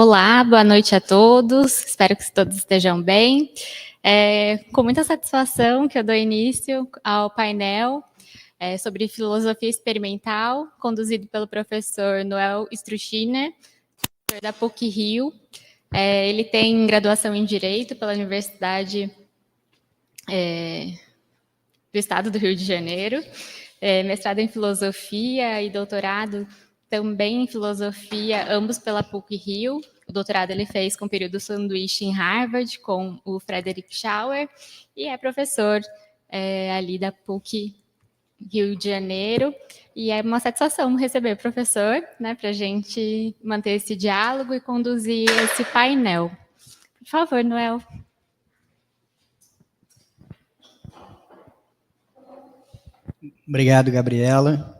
Olá, boa noite a todos, espero que todos estejam bem. Com muita satisfação que eu dou início ao painel sobre filosofia experimental, conduzido pelo professor Noel Struchiner, da PUC-Rio. Ele tem graduação em Direito pela Universidade do Estado do Rio de Janeiro, mestrado em Filosofia e doutorado também em Filosofia, ambos pela PUC-Rio. O doutorado ele fez com período sanduíche em Harvard, com o Frederick Schauer, e é professor ali da PUC Rio de Janeiro. E é uma satisfação receber o professor, né, para a gente manter esse diálogo e conduzir esse painel. Por favor, Noel. Obrigado, Gabriela.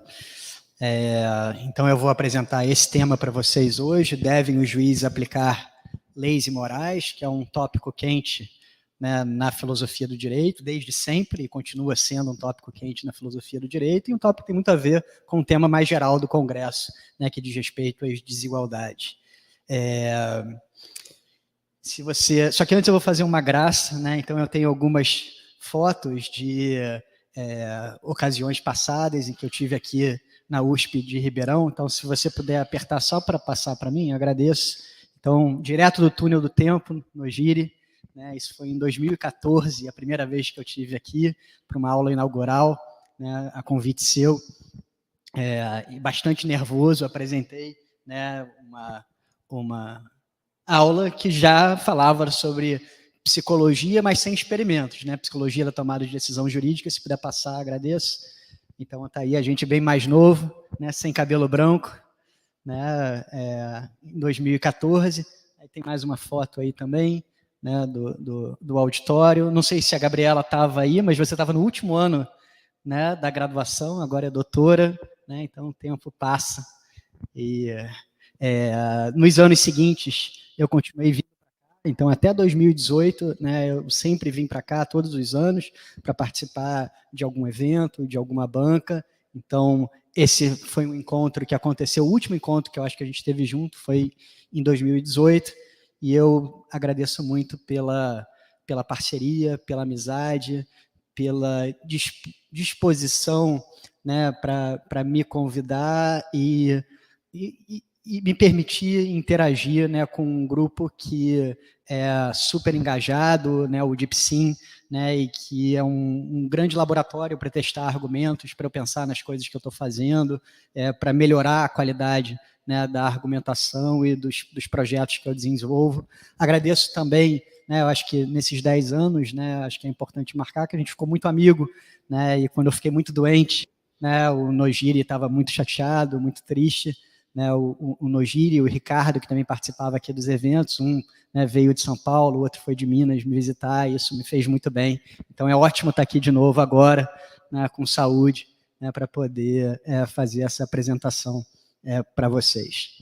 Então, eu vou apresentar esse tema para vocês hoje. Devem os juízes aplicar leis e morais, que é um tópico quente, né, na filosofia do direito, desde sempre, e continua sendo um tópico quente na filosofia do direito, e um tópico que tem muito a ver com o tema mais geral do Congresso, né, que diz respeito às desigualdades. Só que antes eu vou fazer uma graça, né? Então eu tenho algumas fotos de ocasiões passadas em que eu tive aqui na USP de Ribeirão. Então, se você puder apertar só para passar para mim, eu agradeço. Então, direto do túnel do tempo, no Gire, né? Isso foi em 2014, a primeira vez que eu tive aqui para uma aula inaugural, né, a convite seu, e bastante nervoso, apresentei, né, uma aula que já falava sobre psicologia, mas sem experimentos, né? Psicologia da tomada de decisão jurídica, se puder passar, agradeço. Então, está aí a gente bem mais novo, né? Sem cabelo branco, né? Em 2014. Aí tem mais uma foto aí também, né? Do auditório. Não sei se a Gabriela estava aí, mas você estava no último ano, né, da graduação, agora é doutora, né? Então o tempo passa. E nos anos seguintes, eu continuei vindo para cá. Então, até 2018, né, eu sempre vim para cá todos os anos para participar de algum evento, de alguma banca. Então, esse foi um encontro que aconteceu, o último encontro que eu acho que a gente teve junto foi em 2018, e eu agradeço muito pela parceria, pela amizade, pela disposição, né, para me convidar e me permitir interagir, né, com um grupo que é super engajado, né, o DeepSim, né, e que é um grande laboratório para testar argumentos, para eu pensar nas coisas que eu estou fazendo, para melhorar a qualidade, né, da argumentação e dos projetos que eu desenvolvo. Agradeço também, né, eu acho que nesses 10 anos, né, acho que é importante marcar que a gente ficou muito amigo, né, e quando eu fiquei muito doente, né, o Nojiri estava muito chateado, muito triste, né, o Nojiri e o Ricardo, que também participava aqui dos eventos, um, né, veio de São Paulo, o outro foi de Minas me visitar, e isso me fez muito bem. Então é ótimo estar aqui de novo agora, né, com saúde, né, para poder fazer essa apresentação para vocês.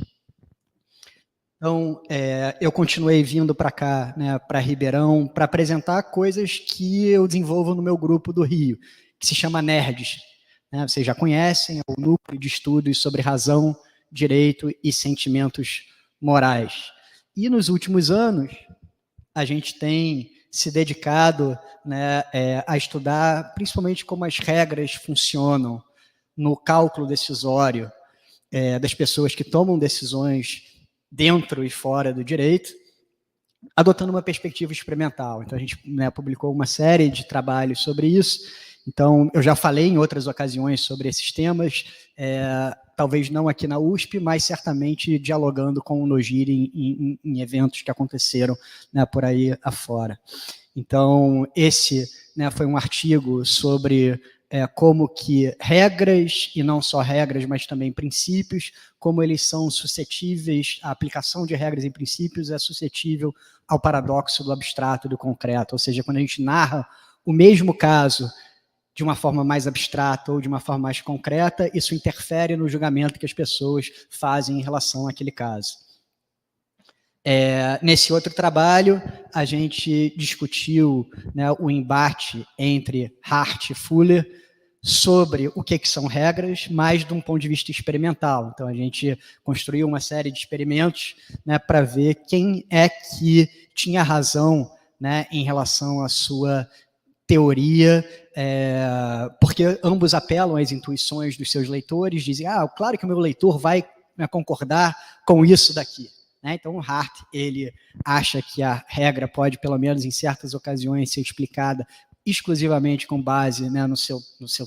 Então, eu continuei vindo para cá, né, para Ribeirão, para apresentar coisas que eu desenvolvo no meu grupo do Rio, que se chama NERDs. Né, vocês já conhecem, é o Núcleo de Estudos sobre Razão, Direito e Sentimentos Morais. E nos últimos anos, a gente tem se dedicado, né, a estudar principalmente como as regras funcionam no cálculo decisório das pessoas que tomam decisões dentro e fora do direito, adotando uma perspectiva experimental. Então, a gente, né, publicou uma série de trabalhos sobre isso. Então, eu já falei em outras ocasiões sobre esses temas, talvez não aqui na USP, mas certamente dialogando com o Nojiri em eventos que aconteceram, né, por aí afora. Então, esse, né, foi um artigo sobre como que regras, e não só regras, mas também princípios, como eles são suscetíveis, a aplicação de regras e princípios é suscetível ao paradoxo do abstrato e do concreto, ou seja, quando a gente narra o mesmo caso de uma forma mais abstrata ou de uma forma mais concreta, isso interfere no julgamento que as pessoas fazem em relação àquele caso. Nesse outro trabalho, a gente discutiu, né, o embate entre Hart e Fuller sobre o que são regras, mais de um ponto de vista experimental. Então, a gente construiu uma série de experimentos, né, para ver quem é que tinha razão, né, em relação à sua teoria, porque ambos apelam às intuições dos seus leitores, dizem, claro que o meu leitor vai, né, concordar com isso daqui. Né? Então, o Hart, ele acha que a regra pode, pelo menos em certas ocasiões, ser explicada exclusivamente com base, né, no seu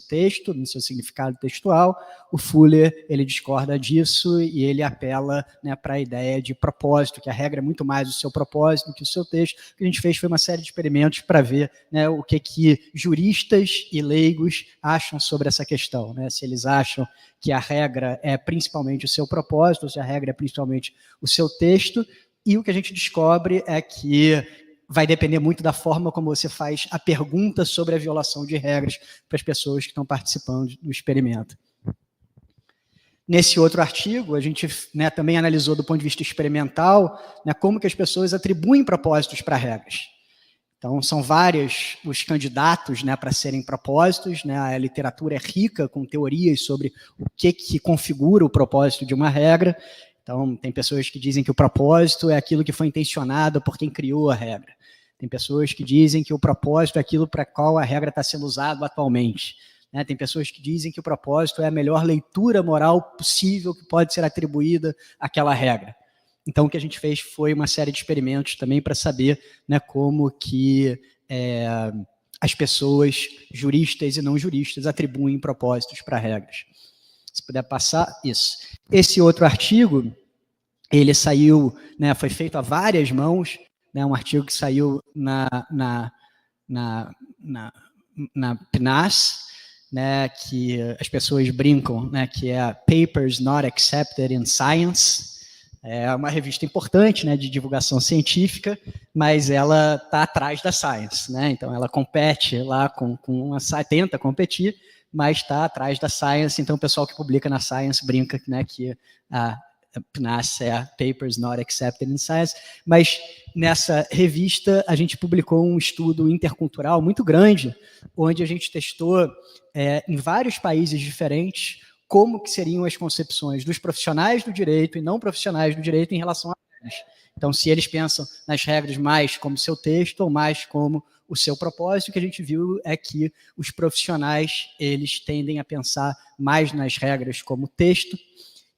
texto, no seu significado textual. O Fuller, ele discorda disso e ele apela, né, para a ideia de propósito, que a regra é muito mais o seu propósito do que o seu texto. O que a gente fez foi uma série de experimentos para ver, né, o que juristas e leigos acham sobre essa questão, né, se eles acham que a regra é principalmente o seu propósito, ou se a regra é principalmente o seu texto, e o que a gente descobre é que vai depender muito da forma como você faz a pergunta sobre a violação de regras para as pessoas que estão participando do experimento. Nesse outro artigo, a gente, né, também analisou do ponto de vista experimental, né, como que as pessoas atribuem propósitos para regras. Então, são vários os candidatos, né, para serem propósitos, né, a literatura é rica com teorias sobre o que configura o propósito de uma regra. Então, tem pessoas que dizem que o propósito é aquilo que foi intencionado por quem criou a regra. Tem pessoas que dizem que o propósito é aquilo para qual a regra está sendo usada atualmente. Né? Tem pessoas que dizem que o propósito é a melhor leitura moral possível que pode ser atribuída àquela regra. Então, o que a gente fez foi uma série de experimentos também para saber, né, como que as pessoas, juristas e não juristas, atribuem propósitos para regras. Se puder passar, isso. Esse outro artigo, ele saiu, né, foi feito a várias mãos, né, um artigo que saiu na PNAS, né, que as pessoas brincam, né, que é Papers Not Accepted in Science. É uma revista importante, né, de divulgação científica, mas ela está atrás da Science. Né, então, ela compete lá tenta competir, mas está atrás da Science, então o pessoal que publica na Science brinca, né, que a PNAS é a Papers Not Accepted in Science, mas nessa revista a gente publicou um estudo intercultural muito grande, onde a gente testou em vários países diferentes como que seriam as concepções dos profissionais do direito e não profissionais do direito em relação a regras. Então, se eles pensam nas regras mais como seu texto ou mais como o seu propósito, o que a gente viu é que os profissionais, eles tendem a pensar mais nas regras como texto,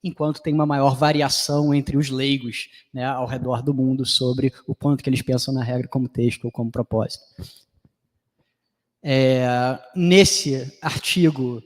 enquanto tem uma maior variação entre os leigos, né, ao redor do mundo sobre o quanto que eles pensam na regra como texto ou como propósito. Nesse artigo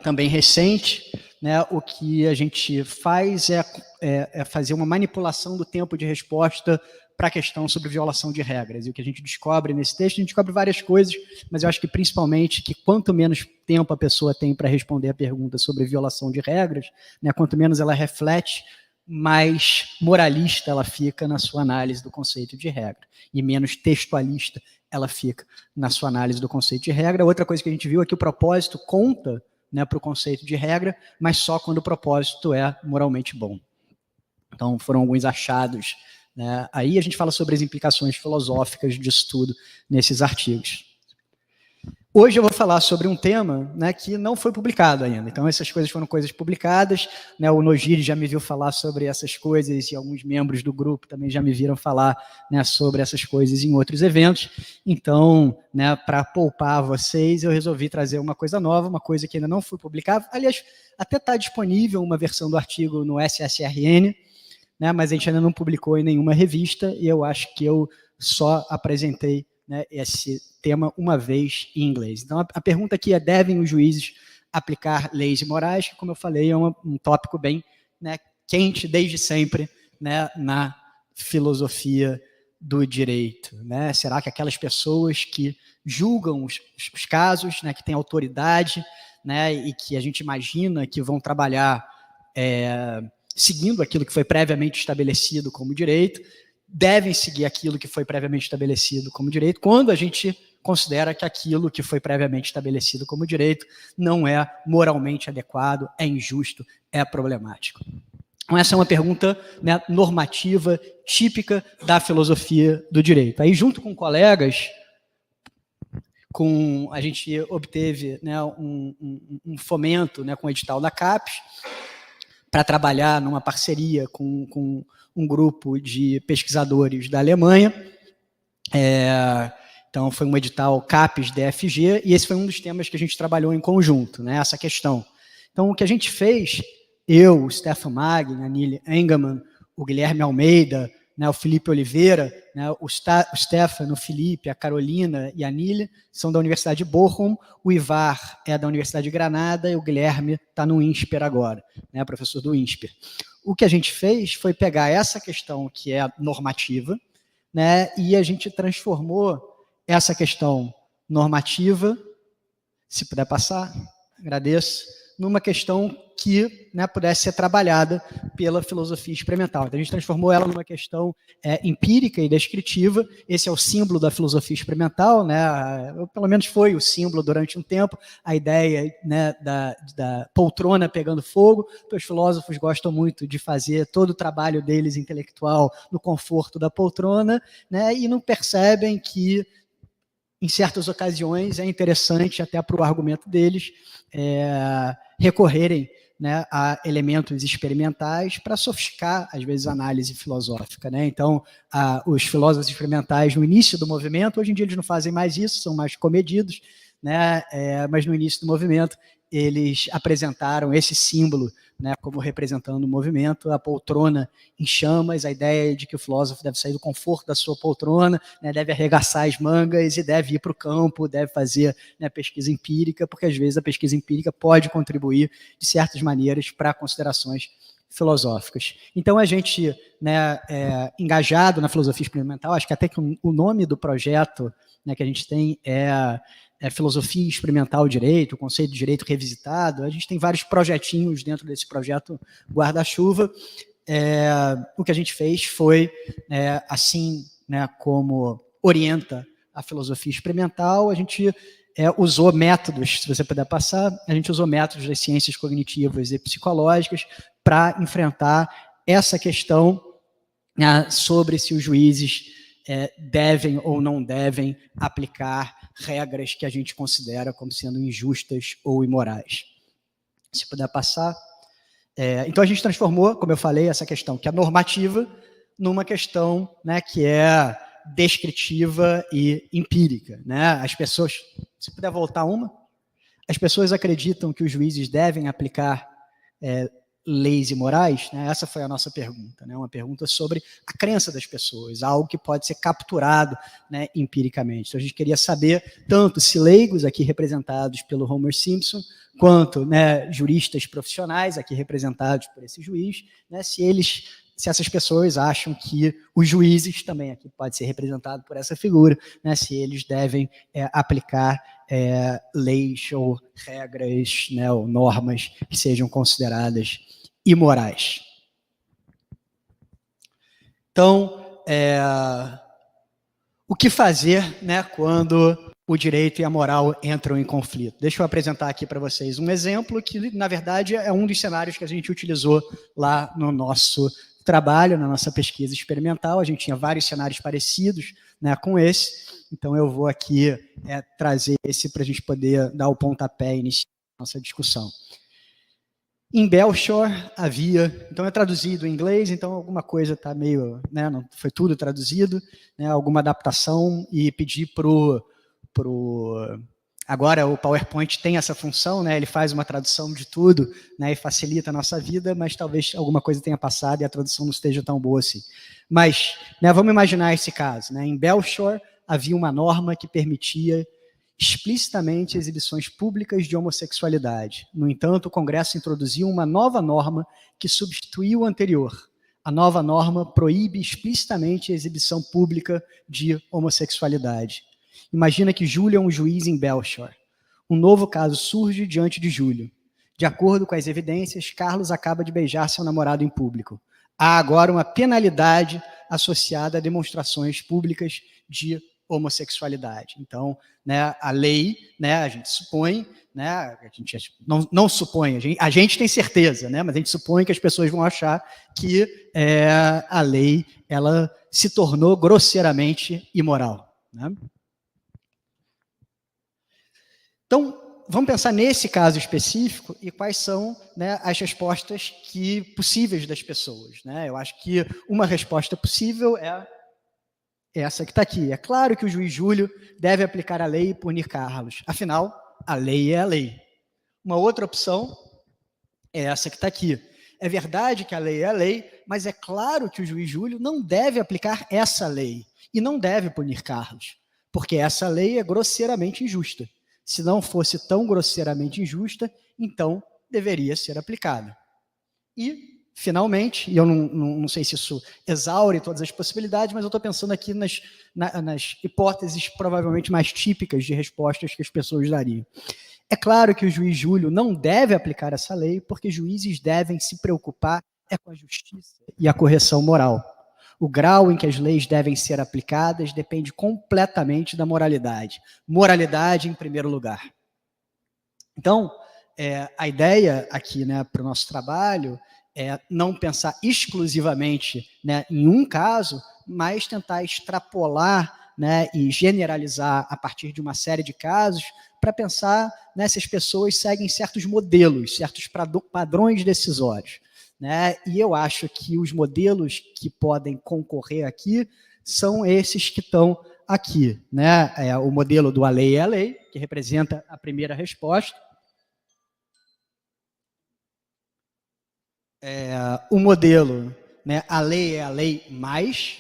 também recente, né, o que a gente faz é fazer uma manipulação do tempo de resposta para a questão sobre violação de regras. E o que a gente descobre nesse texto, a gente descobre várias coisas, mas eu acho que principalmente que quanto menos tempo a pessoa tem para responder a pergunta sobre violação de regras, né, quanto menos ela reflete, mais moralista ela fica na sua análise do conceito de regra, e menos textualista ela fica na sua análise do conceito de regra. Outra coisa que a gente viu é que o propósito conta, né, para o conceito de regra, mas só quando o propósito é moralmente bom. Então, foram alguns achados. Né? Aí a gente fala sobre as implicações filosóficas disso tudo nesses artigos. Hoje eu vou falar sobre um tema, né, que não foi publicado ainda. Então, essas coisas foram coisas publicadas. Né, o Nogiri já me viu falar sobre essas coisas e alguns membros do grupo também já me viram falar, né, sobre essas coisas em outros eventos. Então, né, para poupar vocês, eu resolvi trazer uma coisa nova, uma coisa que ainda não foi publicada. Aliás, até está disponível uma versão do artigo no SSRN, né, mas a gente ainda não publicou em nenhuma revista e eu acho que eu só apresentei, né, esse tema uma vez em inglês. Então, a pergunta aqui é: devem os juízes aplicar leis e morais? Que, como eu falei, é um tópico bem, né, quente desde sempre, né, na filosofia do direito. Né? Será que aquelas pessoas que julgam os casos, né, que têm autoridade, né, e que a gente imagina que vão trabalhar seguindo aquilo que foi previamente estabelecido como direito, devem seguir aquilo que foi previamente estabelecido como direito, quando a gente considera que aquilo que foi previamente estabelecido como direito não é moralmente adequado, é injusto, é problemático. Então, essa é uma pergunta, né, normativa, típica da filosofia do direito. Aí, junto com colegas, a gente obteve, né, um fomento, né, com o edital da CAPES para trabalhar numa parceria com um grupo de pesquisadores da Alemanha. Então, foi um edital CAPES-DFG, e esse foi um dos temas que a gente trabalhou em conjunto, né, essa questão. Então, o que a gente fez, eu, o Stefan Magni, a Nili Engelmann, o Guilherme Almeida, né, o Felipe Oliveira, né, o Stefan, o Felipe, a Carolina e a Nili são da Universidade de Bochum, o Ivar é da Universidade de Granada e o Guilherme está no INSPER agora, né, professor do INSPER. O que a gente fez foi pegar essa questão que é normativa, né, e a gente transformou essa questão normativa, se puder passar, agradeço, numa questão que, né, pudesse ser trabalhada pela filosofia experimental. Então, a gente transformou ela numa questão empírica e descritiva. Esse é o símbolo da filosofia experimental, né, pelo menos foi o símbolo durante um tempo, a ideia, né, da poltrona pegando fogo. Então, os filósofos gostam muito de fazer todo o trabalho deles intelectual no conforto da poltrona, né, e não percebem que, em certas ocasiões, é interessante, até para o argumento deles, recorrerem, né, a elementos experimentais para sofisticar, às vezes, a análise filosófica, né? Então, os filósofos experimentais, no início do movimento, hoje em dia eles não fazem mais isso, são mais comedidos, né? Mas no início do movimento, eles apresentaram esse símbolo, né, como representando o movimento, a poltrona em chamas, a ideia de que o filósofo deve sair do conforto da sua poltrona, né, deve arregaçar as mangas e deve ir para o campo, deve fazer, né, pesquisa empírica, porque às vezes a pesquisa empírica pode contribuir de certas maneiras para considerações filosóficas. Então a gente, né, engajado na filosofia experimental, acho que até que o nome do projeto, né, que a gente tem é Filosofia Experimental Direito, o Conceito de Direito Revisitado. A gente tem vários projetinhos dentro desse projeto guarda-chuva. O que a gente fez foi, assim, né, como orienta a filosofia experimental, a gente usou métodos, se você puder passar, a gente usou métodos das ciências cognitivas e psicológicas para enfrentar essa questão, né, sobre se os juízes devem ou não devem aplicar regras que a gente considera como sendo injustas ou imorais. Se puder passar. Então, a gente transformou, como eu falei, essa questão que é normativa numa questão, né, que é descritiva e empírica, né? As pessoas, se puder voltar uma, as pessoas acreditam que os juízes devem aplicar leis e morais, né? Essa foi a nossa pergunta, né? Uma pergunta sobre a crença das pessoas, algo que pode ser capturado, né, empiricamente. Então, a gente queria saber tanto se leigos, aqui representados pelo Homer Simpson, quanto, né, juristas profissionais, aqui representados por esse juiz, né, se essas pessoas acham que os juízes, também aqui pode ser representado por essa figura, né, se eles devem aplicar leis ou regras, né, ou normas que sejam consideradas imorais. Então, o que fazer, né, quando o direito e a moral entram em conflito? Deixa eu apresentar aqui para vocês um exemplo que, na verdade, é um dos cenários que a gente utilizou lá no nosso trabalho, na nossa pesquisa experimental. A gente tinha vários cenários parecidos, né, com esse. Então, eu vou aqui trazer esse para a gente poder dar o pontapé inicial da nossa discussão. Em Belshore havia, então é traduzido em inglês, então alguma coisa está meio, né, não foi tudo traduzido, né, alguma adaptação, e pedir agora o PowerPoint tem essa função, né, ele faz uma tradução de tudo, né, e facilita a nossa vida, mas talvez alguma coisa tenha passado e a tradução não esteja tão boa assim. Mas, né, vamos imaginar esse caso, né, em Belshore havia uma norma que permitia explicitamente exibições públicas de homossexualidade. No entanto, o Congresso introduziu uma nova norma que substituiu a anterior. A nova norma proíbe explicitamente a exibição pública de homossexualidade. Imagina que Júlio é um juiz em Belshore. Um novo caso surge diante de Júlio. De acordo com as evidências, Carlos acaba de beijar seu namorado em público. Há agora uma penalidade associada a demonstrações públicas de homossexualidade. Então, né, a lei, né, a gente supõe, né, a gente não supõe, a gente tem certeza, né, mas a gente supõe que as pessoas vão achar que a lei ela se tornou grosseiramente imoral, né? vamos pensar nesse caso específico e quais são, né, as respostas possíveis das pessoas, né? Eu acho que uma resposta possível é essa que está aqui. É claro que o juiz Júlio deve aplicar a lei e punir Carlos. Afinal, a lei é a lei. Uma outra opção é essa que está aqui. É verdade que a lei é a lei, mas é claro que o juiz Júlio não deve aplicar essa lei e não deve punir Carlos, porque essa lei é grosseiramente injusta. Se não fosse tão grosseiramente injusta, então deveria ser aplicada. E, finalmente, e eu não sei se isso exaure todas as possibilidades, mas eu estou pensando aqui nas hipóteses provavelmente mais típicas de respostas que as pessoas dariam. É claro que o juiz Júlio não deve aplicar essa lei, porque juízes devem se preocupar com a justiça e a correção moral. O grau em que as leis devem ser aplicadas depende completamente da moralidade. Moralidade em primeiro lugar. Então, a ideia aqui, né, para o nosso trabalho é não pensar exclusivamente, né, em um caso, mas tentar extrapolar, né, e generalizar a partir de uma série de casos para pensar, né, se as pessoas seguem certos modelos, certos padrões decisórios, né? E eu acho que os modelos que podem concorrer aqui são esses que estão aqui, né? O modelo do a lei é a lei, que representa a primeira resposta. O modelo, né, a lei é a lei mais,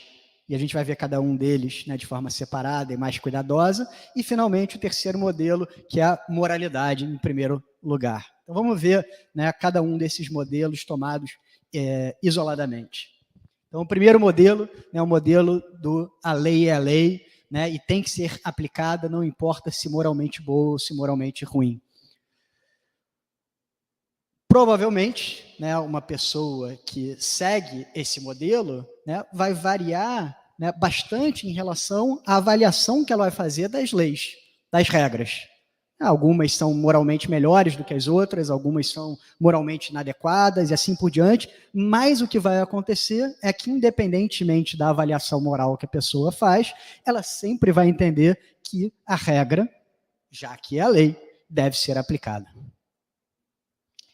e a gente vai ver cada um deles, né, de forma separada e mais cuidadosa, e finalmente o terceiro modelo, que é a moralidade em primeiro lugar. Então vamos ver, né, cada um desses modelos tomados isoladamente. Então o primeiro modelo é o modelo do a lei é a lei, né, e tem que ser aplicada, não importa se moralmente boa ou se moralmente ruim. Provavelmente, né, uma pessoa que segue esse modelo, né, vai variar, né, bastante em relação à avaliação que ela vai fazer das leis, das regras. Algumas são moralmente melhores do que as outras, algumas são moralmente inadequadas e assim por diante, mas o que vai acontecer é que, independentemente da avaliação moral que a pessoa faz, ela sempre vai entender que a regra, já que é a lei, deve ser aplicada.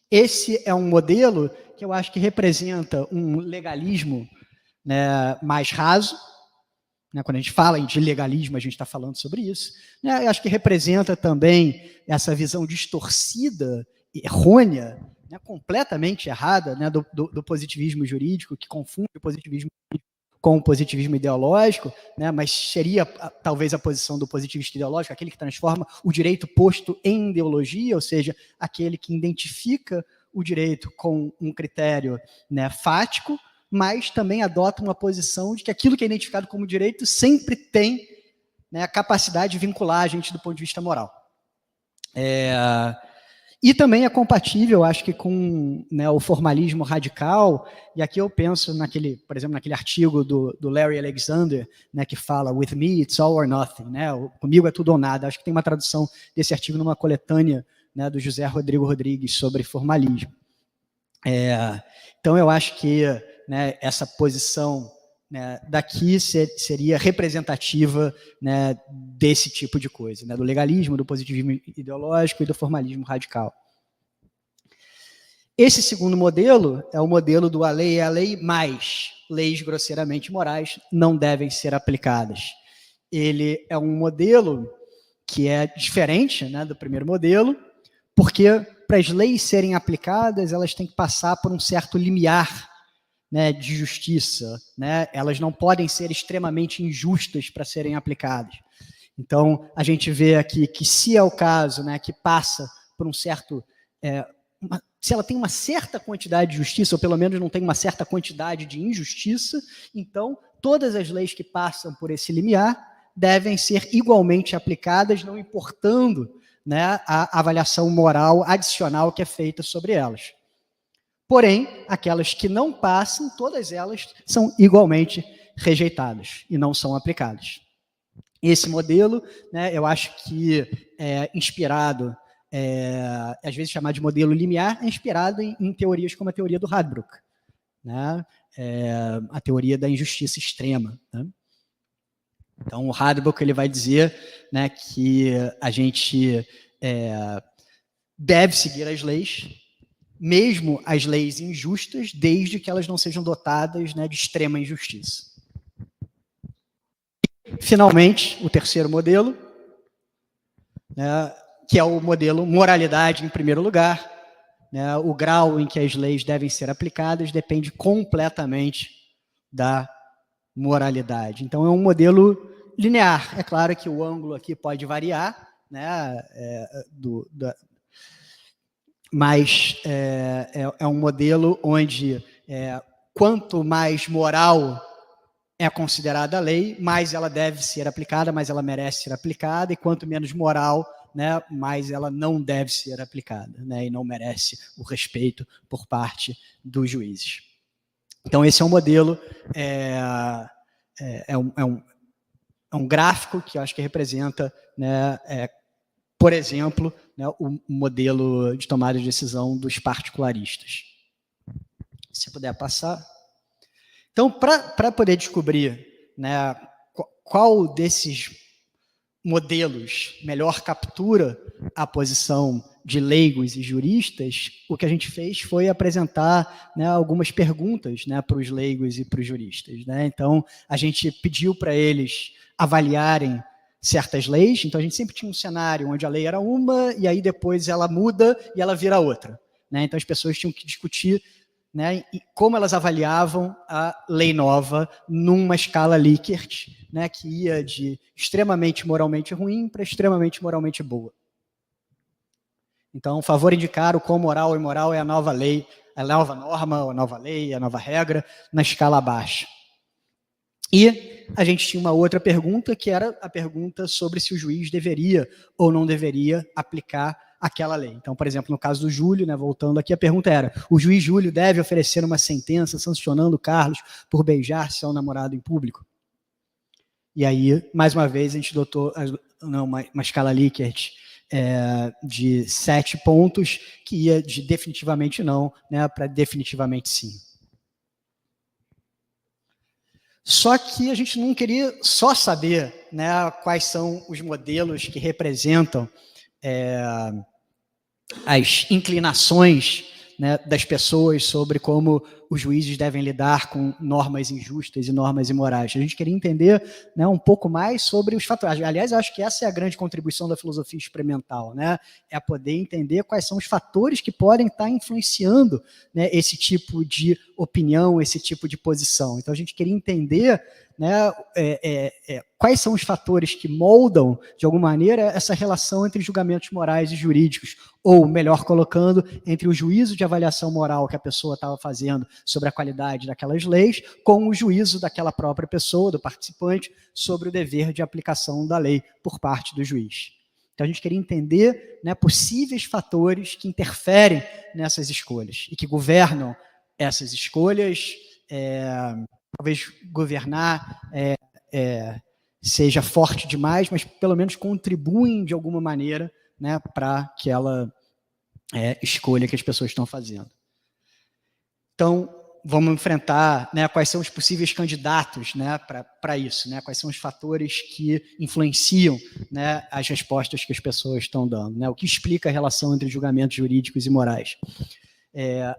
Esse é um modelo que eu acho que representa um legalismo, né, mais raso. Né, quando a gente fala de legalismo, a gente está falando sobre isso. Né, eu acho que representa também essa visão distorcida, errônea, né, completamente errada, né, do positivismo jurídico, que confunde o positivismo com o positivismo ideológico, né, mas seria talvez a posição do positivista ideológico, aquele que transforma o direito posto em ideologia, ou seja, aquele que identifica o direito com um critério, né, fático, mas também adota uma posição de que aquilo que é identificado como direito sempre tem, né, a capacidade de vincular a gente do ponto de vista moral. E também é compatível, acho que, com, né, o formalismo radical, e aqui eu penso, por exemplo, naquele artigo do Larry Alexander, né, que fala "With me, it's all or nothing", né, comigo é tudo ou nada. Acho que tem uma tradução desse artigo numa coletânea, né, do José Rodrigo Rodrigues sobre formalismo. Então eu acho que, né, essa posição, né, daqui seria representativa, né, desse tipo de coisa, né, do legalismo, do positivismo ideológico e do formalismo radical. Esse segundo modelo é o modelo do a lei é a lei, mais leis grosseiramente morais não devem ser aplicadas. Ele é um modelo que é diferente, né, do primeiro modelo, porque para as leis serem aplicadas, elas têm que passar por um certo limiar, né, de justiça, né? Elas não podem ser extremamente injustas para serem aplicadas. Então, a gente vê aqui que, se é o caso, né, que passa por um certo... se ela tem uma certa quantidade de justiça, ou pelo menos não tem uma certa quantidade de injustiça, então todas as leis que passam por esse limiar devem ser igualmente aplicadas, não importando, né, a avaliação moral adicional que é feita sobre elas. Porém, aquelas que não passam, todas elas são igualmente rejeitadas e não são aplicadas. Esse modelo, né, eu acho que é inspirado, às vezes chamado de modelo limiar, é inspirado em teorias como a teoria do Radbruch, né, a teoria da injustiça extrema, né? Então, o Radbruch, ele vai dizer, né, que a gente deve seguir as leis, mesmo as leis injustas, desde que elas não sejam dotadas, né, de extrema injustiça. Finalmente, o terceiro modelo, né, que é o modelo moralidade em primeiro lugar, né, o grau em que as leis devem ser aplicadas depende completamente da moralidade. Então, é um modelo linear. É claro que o ângulo aqui pode variar, né, mas é um modelo onde quanto mais moral é considerada a lei, mais ela deve ser aplicada, mais ela merece ser aplicada, e quanto menos moral, né, mais ela não deve ser aplicada, né, e não merece o respeito por parte dos juízes. Então, esse é um modelo, é um gráfico que eu acho que representa, né, por exemplo, né, o modelo de tomada de decisão dos particularistas. Se puder passar. Então, para poder descobrir, né, qual desses modelos melhor captura a posição de leigos e juristas, o que a gente fez foi apresentar, né, algumas perguntas, né, para os leigos e para os juristas, né? Então, a gente pediu para eles avaliarem certas leis. Então, a gente sempre tinha um cenário onde a lei era uma e aí depois ela muda e ela vira outra, né? Então, as pessoas tinham que discutir, né, e como elas avaliavam a lei nova numa escala Likert, né, que ia de extremamente moralmente ruim para extremamente moralmente boa. Então, favor indicar o quão moral ou imoral é a nova lei, a nova norma, a nova lei, a nova regra, na escala abaixo. E a gente tinha uma outra pergunta, que era a pergunta sobre se o juiz deveria ou não deveria aplicar aquela lei. Então, por exemplo, no caso do Júlio, né, voltando aqui, a pergunta era: o juiz Júlio deve oferecer uma sentença sancionando Carlos por beijar seu namorado em público? E aí, mais uma vez, a gente adotou uma escala Likert de 7 pontos, que ia de definitivamente não, né, para definitivamente sim. Só que a gente não queria só saber, né, quais são os modelos que representam as inclinações, né, das pessoas sobre como os juízes devem lidar com normas injustas e normas imorais. A gente queria entender, né, um pouco mais sobre os fatores. Aliás, eu acho que essa é a grande contribuição da filosofia experimental, né, é poder entender quais são os fatores que podem estar influenciando, né, esse tipo de opinião, esse tipo de posição. Então, a gente queria entender, né, quais são os fatores que moldam, de alguma maneira, essa relação entre julgamentos morais e jurídicos, ou, melhor colocando, entre o juízo de avaliação moral que a pessoa estava fazendo sobre a qualidade daquelas leis, com o juízo daquela própria pessoa, do participante, sobre o dever de aplicação da lei por parte do juiz. Então, a gente queria entender, né, possíveis fatores que interferem nessas escolhas e que governam essas escolhas. Talvez governar seja forte demais, mas pelo menos contribuem de alguma maneira, né, para aquela escolha que as pessoas estão fazendo. Então, vamos enfrentar, né, quais são os possíveis candidatos, né, para isso, né, quais são os fatores que influenciam, né, as respostas que as pessoas estão dando, né, o que explica a relação entre julgamentos jurídicos e morais.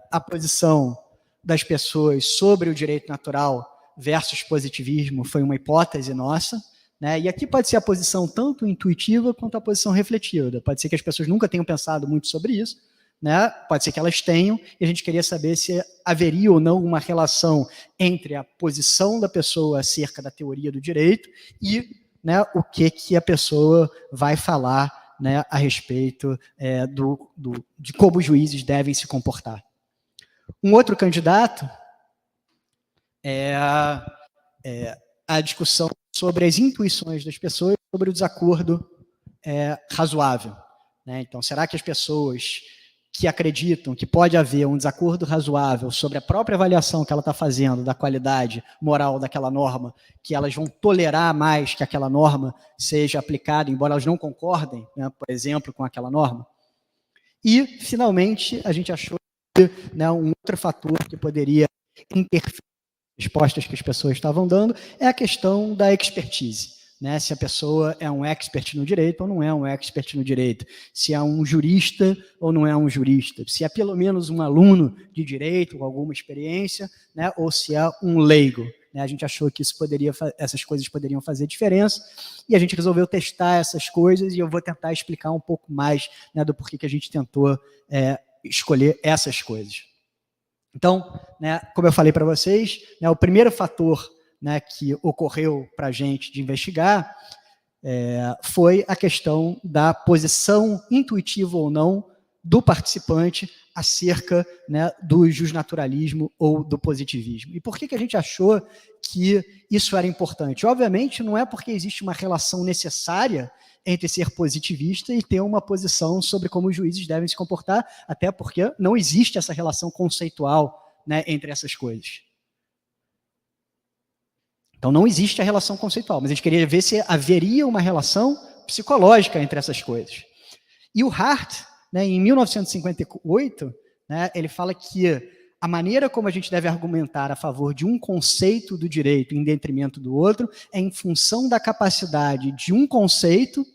A posição das pessoas sobre o direito natural versus positivismo foi uma hipótese nossa, né? E aqui pode ser a posição tanto intuitiva quanto a posição refletida. Pode ser que as pessoas nunca tenham pensado muito sobre isso, né? Pode ser que elas tenham, e a gente queria saber se haveria ou não uma relação entre a posição da pessoa acerca da teoria do direito e, né, o que a pessoa vai falar, né, a respeito de como os juízes devem se comportar. Um outro candidato é a discussão sobre as intuições das pessoas sobre o desacordo razoável, né? Então, será que as pessoas que acreditam que pode haver um desacordo razoável sobre a própria avaliação que ela está fazendo da qualidade moral daquela norma, que elas vão tolerar mais que aquela norma seja aplicada, embora elas não concordem, né, por exemplo, com aquela norma? E, finalmente, a gente achou que, né, um outro fator que poderia interferir nas respostas que as pessoas estavam dando é a questão da expertise, né, se a pessoa é um expert no direito ou não é um expert no direito, se é um jurista ou não é um jurista, se é pelo menos um aluno de direito com alguma experiência, né, ou se é um leigo. Né, a gente achou que essas coisas poderiam fazer diferença e a gente resolveu testar essas coisas e eu vou tentar explicar um pouco mais, né, do porquê que a gente tentou escolher essas coisas. Então, né, como eu falei para vocês, né, o primeiro fator, né, que ocorreu para a gente de investigar foi a questão da posição intuitiva ou não do participante acerca, né, do justnaturalismo ou do positivismo. E por que a gente achou que isso era importante? Obviamente, não é porque existe uma relação necessária entre ser positivista e ter uma posição sobre como os juízes devem se comportar, até porque não existe essa relação conceitual, né, entre essas coisas. Então, não existe a relação conceitual, mas a gente queria ver se haveria uma relação psicológica entre essas coisas. E o Hart, né, em 1958, né, ele fala que a maneira como a gente deve argumentar a favor de um conceito do direito em detrimento do outro é em função da capacidade de um conceito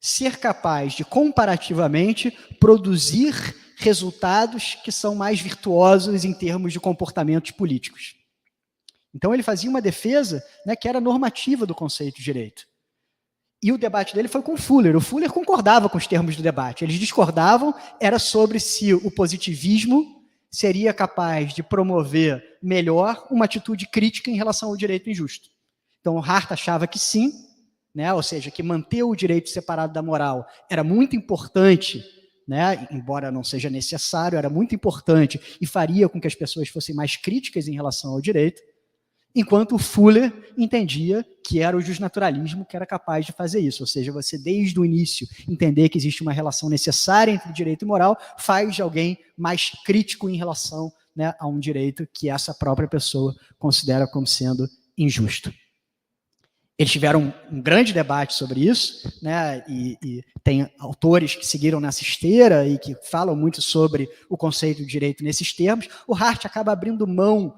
ser capaz de, comparativamente, produzir resultados que são mais virtuosos em termos de comportamentos políticos. Então, ele fazia uma defesa, né, que era normativa do conceito de direito. E o debate dele foi com o Fuller. O Fuller concordava com os termos do debate. Eles discordavam, era sobre se o positivismo seria capaz de promover melhor uma atitude crítica em relação ao direito injusto. Então, o Hart achava que sim, né, ou seja, que manter o direito separado da moral era muito importante, né, embora não seja necessário, era muito importante e faria com que as pessoas fossem mais críticas em relação ao direito, enquanto o Fuller entendia que era o justnaturalismo que era capaz de fazer isso, ou seja, você desde o início entender que existe uma relação necessária entre direito e moral, faz de alguém mais crítico em relação, né, a um direito que essa própria pessoa considera como sendo injusto. Eles tiveram um grande debate sobre isso, né, e tem autores que seguiram nessa esteira e que falam muito sobre o conceito de direito nesses termos. O Hart acaba abrindo mão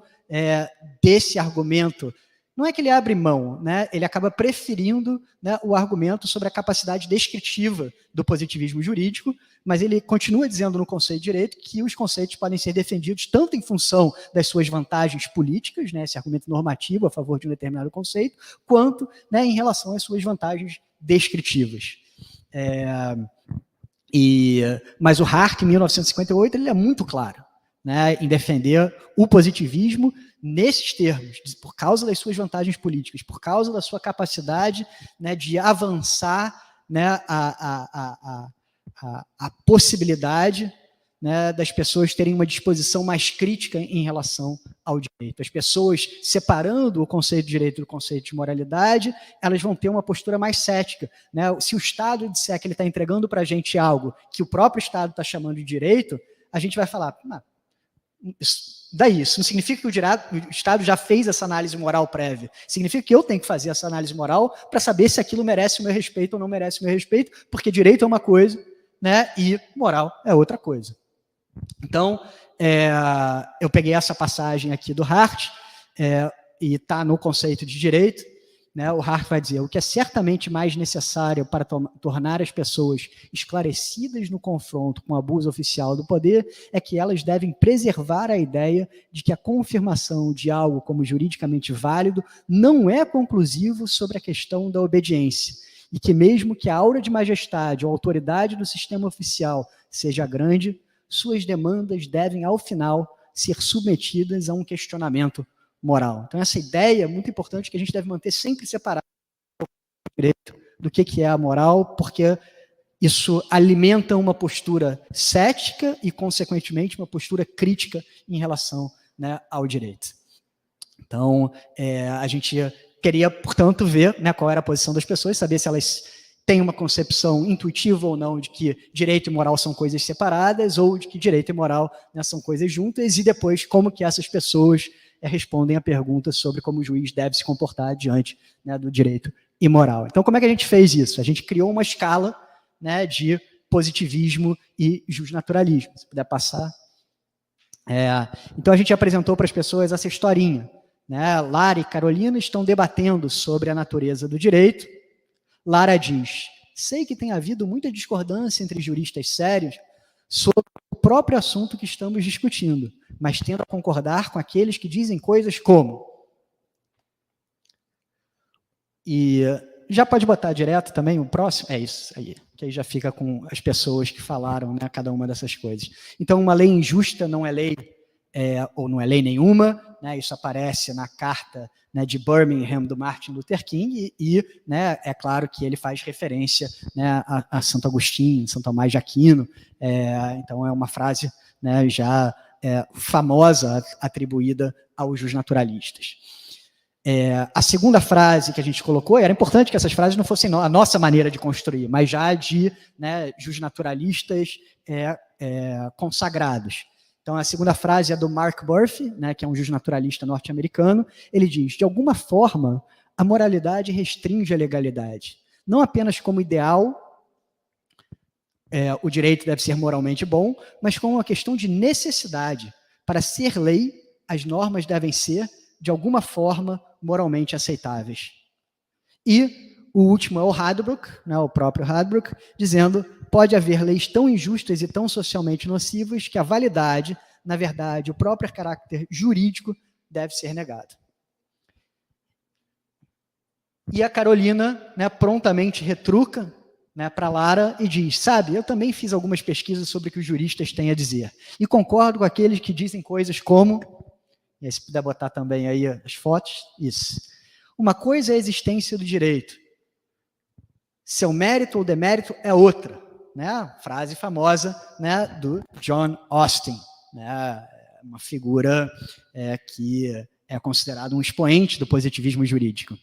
desse argumento. Não é que ele abre mão, né, ele acaba preferindo, né, o argumento sobre a capacidade descritiva do positivismo jurídico, mas ele continua dizendo no conceito de direito que os conceitos podem ser defendidos tanto em função das suas vantagens políticas, né, esse argumento normativo a favor de um determinado conceito, quanto, né, em relação às suas vantagens descritivas. Mas o Hart, em 1958, ele é muito claro, né, em defender o positivismo nesses termos, por causa das suas vantagens políticas, por causa da sua capacidade, né, de avançar, né, a possibilidade, né, das pessoas terem uma disposição mais crítica em relação ao direito. As pessoas, separando o conceito de direito do conceito de moralidade, elas vão ter uma postura mais cética, né? Se o Estado disser que ele está entregando para a gente algo que o próprio Estado está chamando de direito, a gente vai falar, daí, isso não significa que o Estado já fez essa análise moral prévia. Significa que eu tenho que fazer essa análise moral para saber se aquilo merece o meu respeito ou não merece o meu respeito, porque direito é uma coisa, né, e moral é outra coisa. Então, eu peguei essa passagem aqui do Hart, e está no conceito de direito, né, o Hart vai dizer, o que é certamente mais necessário para tornar as pessoas esclarecidas no confronto com o abuso oficial do poder é que elas devem preservar a ideia de que a confirmação de algo como juridicamente válido não é conclusivo sobre a questão da obediência, e que mesmo que a aura de majestade ou autoridade do sistema oficial seja grande, suas demandas devem, ao final, ser submetidas a um questionamento moral. Então, essa ideia é muito importante que a gente deve manter sempre separado do que é a moral, porque isso alimenta uma postura cética e, consequentemente, uma postura crítica em relação, né, ao direito. Então, a gente queria, portanto, ver, né, qual era a posição das pessoas, saber se elas têm uma concepção intuitiva ou não de que direito e moral são coisas separadas ou de que direito e moral, né, são coisas juntas, e depois como que essas pessoas respondem a pergunta sobre como o juiz deve se comportar diante, né, do direito e moral. Então, como é que a gente fez isso? A gente criou uma escala, né, de positivismo e justnaturalismo. Se puder passar. Então, a gente apresentou para as pessoas essa historinha, né, Lara e Carolina estão debatendo sobre a natureza do direito. Lara diz: sei que tem havido muita discordância entre juristas sérios sobre o próprio assunto que estamos discutindo, mas tendo a concordar com aqueles que dizem coisas como... E já pode botar direto também o próximo? É isso aí, que aí já fica com as pessoas que falaram, né, cada uma dessas coisas. Então, uma lei injusta não é lei, ou não é lei nenhuma, né, isso aparece na carta, né, de Birmingham do Martin Luther King, né, é claro que ele faz referência, né, a Santo Agostinho, São Tomás de Aquino, então é uma frase, né, já famosa, atribuída aos justnaturalistas. A segunda frase que a gente colocou, era importante que essas frases não fossem a nossa maneira de construir, mas já de, né, justnaturalistas consagrados. Então, a segunda frase é do Mark Murphy, né, que é um justnaturalista norte-americano. Ele diz: de alguma forma, a moralidade restringe a legalidade. Não apenas como ideal, o direito deve ser moralmente bom, mas como uma questão de necessidade. Para ser lei, as normas devem ser, de alguma forma, moralmente aceitáveis. E o último é o Radbruch, né, o próprio Radbruch, dizendo: pode haver leis tão injustas e tão socialmente nocivas que a validade, na verdade, o próprio caráter jurídico deve ser negado. E a Carolina, né, prontamente retruca, né, para Lara e diz: sabe, eu também fiz algumas pesquisas sobre o que os juristas têm a dizer e concordo com aqueles que dizem coisas como... E aí, se puder botar também aí as fotos, isso. Uma coisa é a existência do direito. Seu mérito ou demérito é outra. Né? Frase famosa, né, do John Austin, né? Uma figura que é considerado um expoente do positivismo jurídico.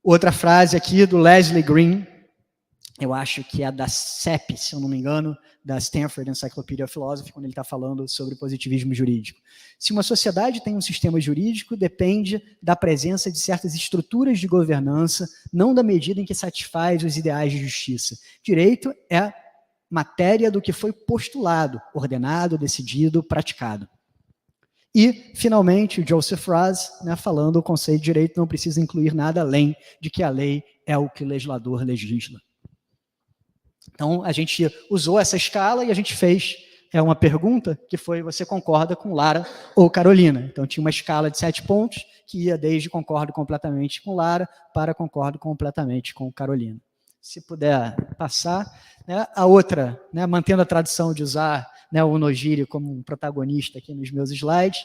Outra frase aqui do Leslie Green, eu acho que é da CEP, se eu não me engano, da Stanford Encyclopedia of Philosophy, quando ele está falando sobre positivismo jurídico. Se uma sociedade tem um sistema jurídico, depende da presença de certas estruturas de governança, não da medida em que satisfaz os ideais de justiça. Direito é matéria do que foi postulado, ordenado, decidido, praticado. E, finalmente, o Joseph Raz, né, falando: o conceito de direito não precisa incluir nada além de que a lei é o que o legislador legisla. Então, a gente usou essa escala e a gente fez uma pergunta que foi: você concorda com Lara ou Carolina? Então, tinha uma escala de 7 pontos que ia desde concordo completamente com Lara para concordo completamente com Carolina. Se puder passar. Né? A outra, né, mantendo a tradição de usar, né, o Nogiri como um protagonista aqui nos meus slides,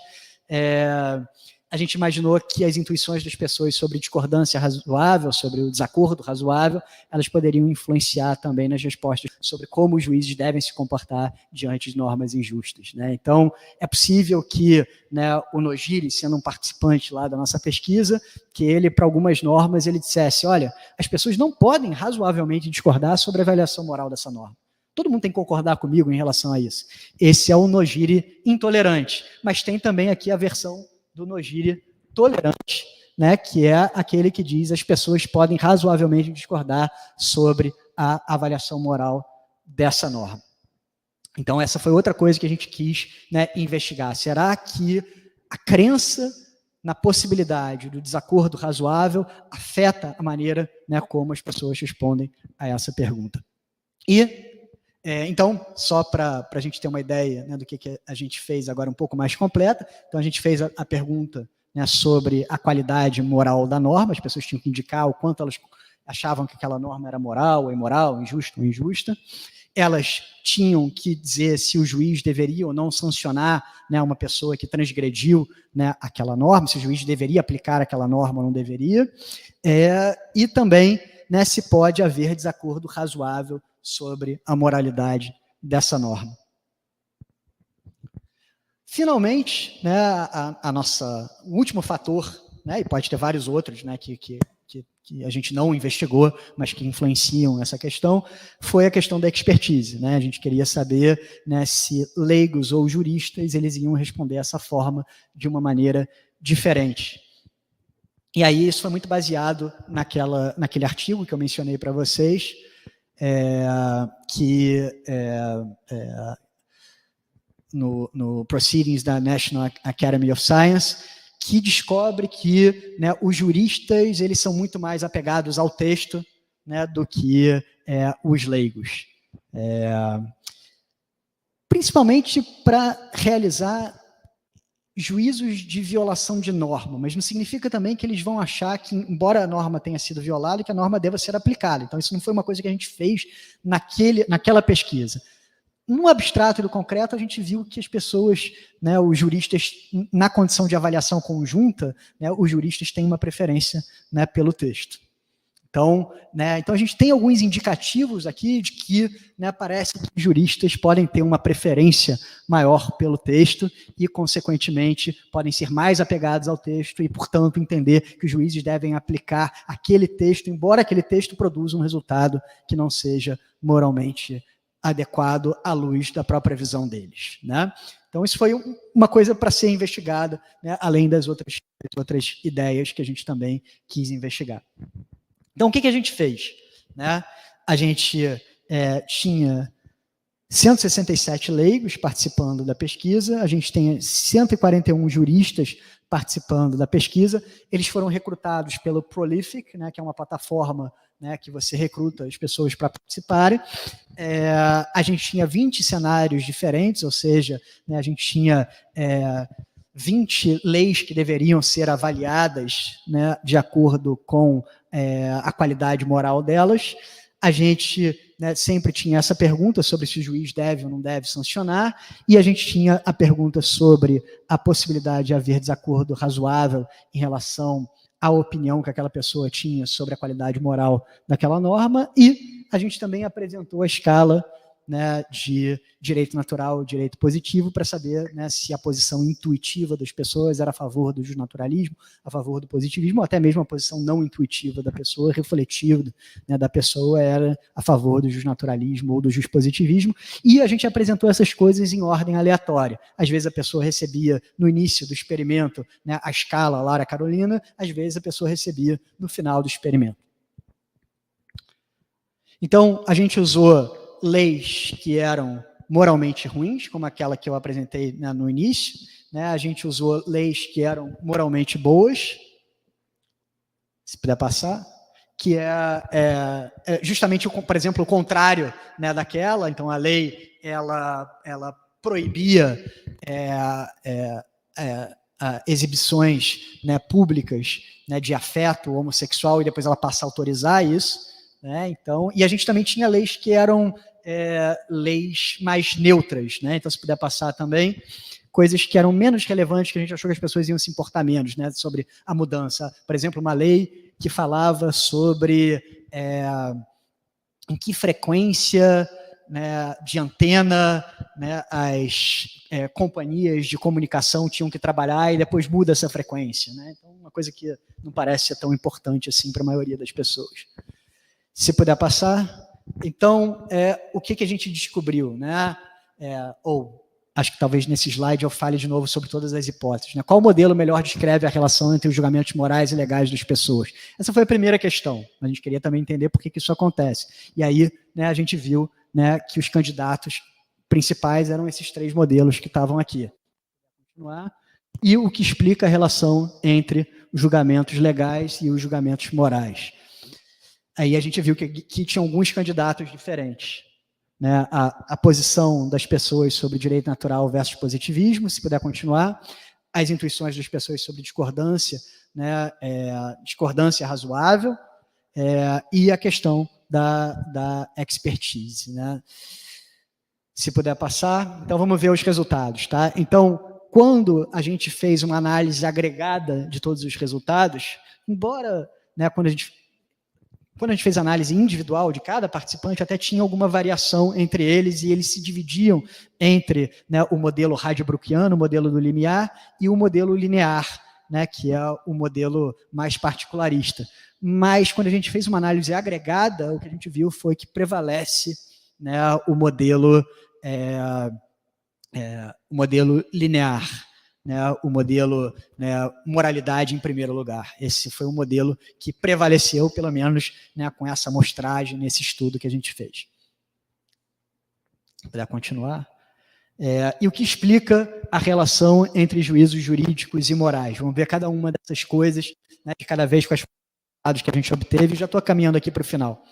a gente imaginou que as intuições das pessoas sobre discordância razoável, sobre o desacordo razoável, elas poderiam influenciar também nas respostas sobre como os juízes devem se comportar diante de normas injustas. Né? Então, é possível que, né, o Nogiri, sendo um participante lá da nossa pesquisa, que ele, para algumas normas, ele dissesse: olha, as pessoas não podem razoavelmente discordar sobre a avaliação moral dessa norma. Todo mundo tem que concordar comigo em relação a isso. Esse é o Nogiri intolerante, mas tem também aqui a versão do Nogiri tolerante, né, que é aquele que diz: as pessoas podem razoavelmente discordar sobre a avaliação moral dessa norma. Então, essa foi outra coisa que a gente quis, né, investigar. Será que a crença na possibilidade do desacordo razoável afeta a maneira, né, como as pessoas respondem a essa pergunta? E então, só para a gente ter uma ideia, né, do que a gente fez agora um pouco mais completa, então a gente fez a pergunta, né, sobre a qualidade moral da norma. As pessoas tinham que indicar o quanto elas achavam que aquela norma era moral ou imoral, injusta ou injusta. Elas tinham que dizer se o juiz deveria ou não sancionar, né, uma pessoa que transgrediu, né, aquela norma, se o juiz deveria aplicar aquela norma ou não deveria, e também, né, se pode haver desacordo razoável sobre a moralidade dessa norma. Finalmente, né, o último fator, né, e pode ter vários outros, né, que a gente não investigou, mas que influenciam essa questão, foi a questão da expertise. Né? A gente queria saber, né, se leigos ou juristas eles iam responder essa forma de uma maneira diferente. E aí isso foi muito baseado naquele artigo que eu mencionei para vocês, no Proceedings da National Academy of Science, que descobre que, né, os juristas eles são muito mais apegados ao texto, né, do que os leigos. Principalmente para realizar juízos de violação de norma, mas não significa também que eles vão achar que, embora a norma tenha sido violada, que a norma deva ser aplicada. Então, isso não foi uma coisa que a gente fez naquela pesquisa. No abstrato e no concreto, a gente viu que as pessoas, né, os juristas, na condição de avaliação conjunta, né, os juristas têm uma preferência, né, pelo texto. Então, né, a gente tem alguns indicativos aqui de que, né, parece que juristas podem ter uma preferência maior pelo texto e, consequentemente, podem ser mais apegados ao texto e, portanto, entender que os juízes devem aplicar aquele texto, embora aquele texto produza um resultado que não seja moralmente adequado à luz da própria visão deles, né? Então, isso foi uma coisa para ser investigada, né, além das outras ideias que a gente também quis investigar. Então, o que a gente fez? Né? A gente tinha 167 leigos participando da pesquisa, a gente tem 141 juristas participando da pesquisa, eles foram recrutados pelo Prolific, né, que é uma plataforma, né, que você recruta as pessoas para participarem. A gente tinha 20 cenários diferentes, ou seja, né, a gente tinha 20 leis que deveriam ser avaliadas, né, de acordo com a qualidade moral delas. A gente, né, sempre tinha essa pergunta sobre se o juiz deve ou não deve sancionar, e a gente tinha a pergunta sobre a possibilidade de haver desacordo razoável em relação à opinião que aquela pessoa tinha sobre a qualidade moral daquela norma, e a gente também apresentou a escala, né, de direito natural, direito positivo, para saber, né, se a posição intuitiva das pessoas era a favor do justnaturalismo, a favor do positivismo, ou até mesmo a posição não intuitiva da pessoa, refletiva, né, da pessoa, era a favor do justnaturalismo ou do justpositivismo, e a gente apresentou essas coisas em ordem aleatória. Às vezes a pessoa recebia no início do experimento, né, a escala Lara Carolina, às vezes a pessoa recebia no final do experimento. Então, a gente usou leis que eram moralmente ruins, como aquela que eu apresentei, né, no início, né? A gente usou leis que eram moralmente boas, se puder passar, que é justamente, por exemplo, o contrário, né, daquela. Então, a lei ela proibia exibições, né, públicas, né, de afeto homossexual, e depois ela passa a autorizar isso, né? Então, e a gente também tinha leis que eram leis mais neutras, né? Então, se puder passar também, coisas que eram menos relevantes, que a gente achou que as pessoas iam se importar menos, né, sobre a mudança. Por exemplo, uma lei que falava sobre em que frequência, né, de antena, né, as companhias de comunicação tinham que trabalhar, e depois muda essa frequência, né? Então, uma coisa que não parece ser tão importante assim para a maioria das pessoas. Se puder passar. Então, o que a gente descobriu, né? Acho que talvez nesse slide eu fale de novo sobre todas as hipóteses, né? Qual modelo melhor descreve a relação entre os julgamentos morais e legais das pessoas? Essa foi a primeira questão. A gente queria também entender por que isso acontece. E aí, né, a gente viu, né, que os candidatos principais eram esses 3 modelos que estavam aqui. E o que explica a relação entre os julgamentos legais e os julgamentos morais. Aí a gente viu que tinha alguns candidatos diferentes, né? A posição das pessoas sobre direito natural versus positivismo, se puder continuar, as intuições das pessoas sobre discordância, né? Discordância razoável, e a questão da expertise, né? Se puder passar. Então, vamos ver os resultados, tá? Então, quando a gente fez uma análise agregada de todos os resultados, embora, né, quando a gente fez análise individual de cada participante, até tinha alguma variação entre eles, e eles se dividiam entre, né, o modelo Radbruchiano, o modelo do limiar, e o modelo linear, né, que é o modelo mais particularista. Mas, quando a gente fez uma análise agregada, o que a gente viu foi que prevalece, né, o modelo linear, né, o modelo, né, moralidade em primeiro lugar. Esse foi o modelo que prevaleceu, pelo menos, né, com essa amostragem nesse estudo que a gente fez. Se puder continuar. E o que explica a relação entre juízos jurídicos e morais. Vamos ver cada uma dessas coisas, né, de cada vez com os dados que a gente obteve. Já estou caminhando aqui para o final.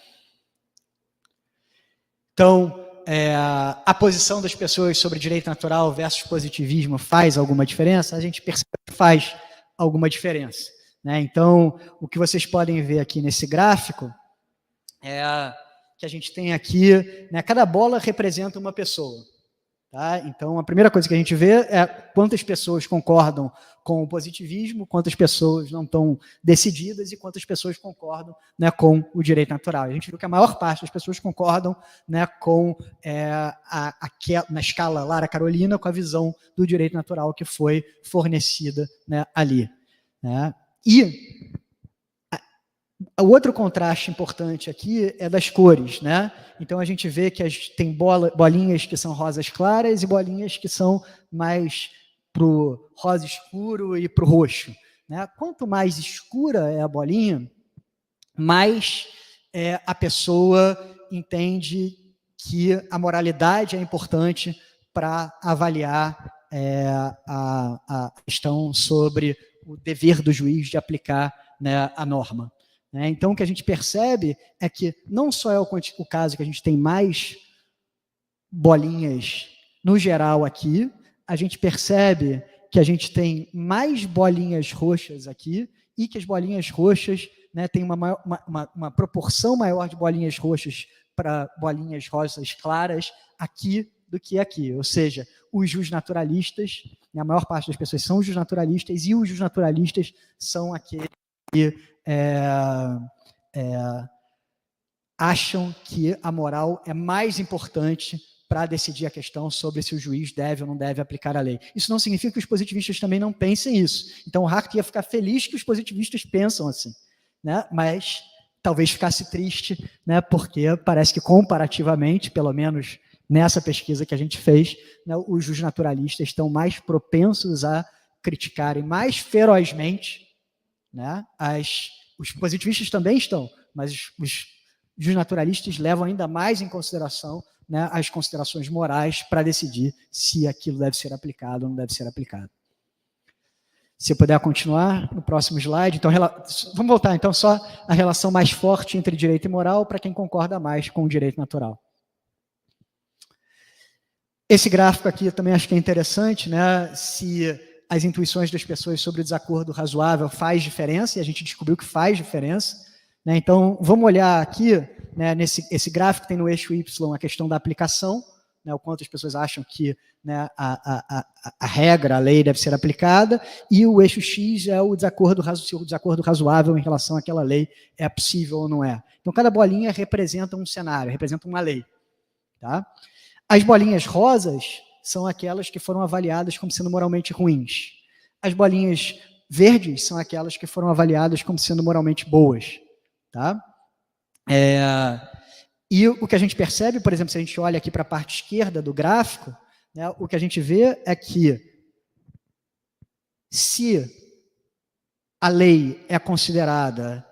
Então, a posição das pessoas sobre direito natural versus positivismo faz alguma diferença? A gente percebe que faz alguma diferença, né? Então, o que vocês podem ver aqui nesse gráfico é que a gente tem aqui, né, cada bola representa uma pessoa. Tá? Então, a primeira coisa que a gente vê é quantas pessoas concordam com o positivismo, quantas pessoas não estão decididas e quantas pessoas concordam, né, com o direito natural. A gente viu que a maior parte das pessoas concordam, né, com na escala Lara Carolina, com a visão do direito natural que foi fornecida, né, ali. Né? E o outro contraste importante aqui é das cores, né? Então a gente vê que tem bolinhas que são rosas claras e bolinhas que são mais para o rosa escuro e para o roxo, né? Quanto mais escura é a bolinha, mais a pessoa entende que a moralidade é importante para avaliar a questão sobre o dever do juiz de aplicar, né, a norma. Então, o que a gente percebe é que não só é o caso que a gente tem mais bolinhas no geral aqui, a gente percebe que a gente tem mais bolinhas roxas aqui e que as bolinhas roxas, né, tem uma proporção maior de bolinhas roxas para bolinhas rosas claras aqui do que aqui. Ou seja, os justnaturalistas, a maior parte das pessoas são justnaturalistas e os justnaturalistas são aqueles que acham que a moral é mais importante para decidir a questão sobre se o juiz deve ou não deve aplicar a lei. Isso não significa que os positivistas também não pensem isso. Então, o Hardt ia ficar feliz que os positivistas pensam assim, né? Mas talvez ficasse triste, né? Porque parece que comparativamente, pelo menos nessa pesquisa que a gente fez, né, os justnaturalistas estão mais propensos a criticarem mais ferozmente, né, os positivistas também estão, mas os justnaturalistas levam ainda mais em consideração, né, as considerações morais para decidir se aquilo deve ser aplicado ou não deve ser aplicado. Se eu puder continuar no próximo slide. Então, vamos voltar então só à relação mais forte entre direito e moral para quem concorda mais com o direito natural. Esse gráfico aqui eu também acho que é interessante, né, se as intuições das pessoas sobre o desacordo razoável faz diferença, e a gente descobriu que faz diferença. Né? Então, vamos olhar aqui, né, esse gráfico tem no eixo Y a questão da aplicação, né, o quanto as pessoas acham que, né, a regra, a lei deve ser aplicada, e o eixo X é se o desacordo razoável em relação àquela lei é possível ou não é. Então, cada bolinha representa um cenário, representa uma lei. Tá? As bolinhas rosas são aquelas que foram avaliadas como sendo moralmente ruins. As bolinhas verdes são aquelas que foram avaliadas como sendo moralmente boas. Tá? E o que a gente percebe, por exemplo, se a gente olha aqui para a parte esquerda do gráfico, né, o que a gente vê é que se a lei é considerada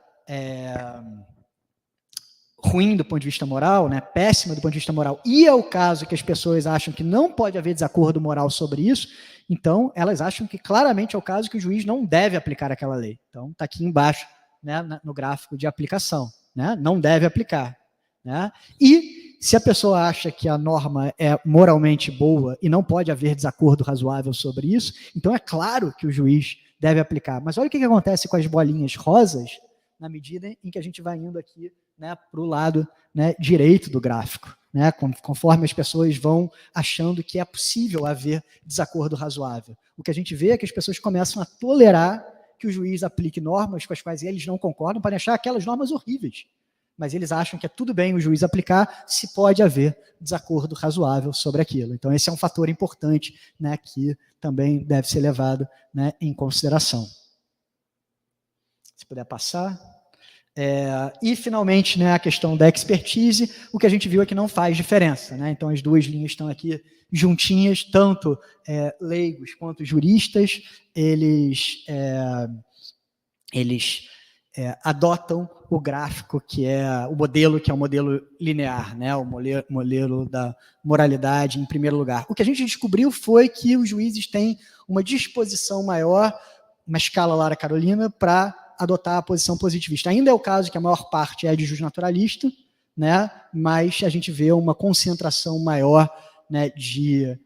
ruim do ponto de vista moral, né, péssima do ponto de vista moral, e é o caso que as pessoas acham que não pode haver desacordo moral sobre isso, então elas acham que claramente é o caso que o juiz não deve aplicar aquela lei. Então está aqui embaixo, né, no gráfico de aplicação, né, não deve aplicar. Né? E se a pessoa acha que a norma é moralmente boa e não pode haver desacordo razoável sobre isso, então é claro que o juiz deve aplicar. Mas olha o que acontece com as bolinhas rosas na medida em que a gente vai indo aqui, né, para o lado, né, direito do gráfico, né, conforme as pessoas vão achando que é possível haver desacordo razoável. O que a gente vê é que as pessoas começam a tolerar que o juiz aplique normas com as quais eles não concordam, para achar aquelas normas horríveis. Mas eles acham que é tudo bem o juiz aplicar se pode haver desacordo razoável sobre aquilo. Então, esse é um fator importante, né, que também deve ser levado, né, em consideração. Se puder passar. E, finalmente, né, a questão da expertise, o que a gente viu é que não faz diferença. Né? Então, as duas linhas estão aqui juntinhas, tanto leigos quanto juristas, eles adotam o gráfico que é o modelo linear, né? O modelo da moralidade em primeiro lugar. O que a gente descobriu foi que os juízes têm uma disposição maior, uma escala Lara Carolina, para adotar a posição positivista. Ainda é o caso que a maior parte é de jus naturalista, né? Mas a gente vê uma concentração maior, né, de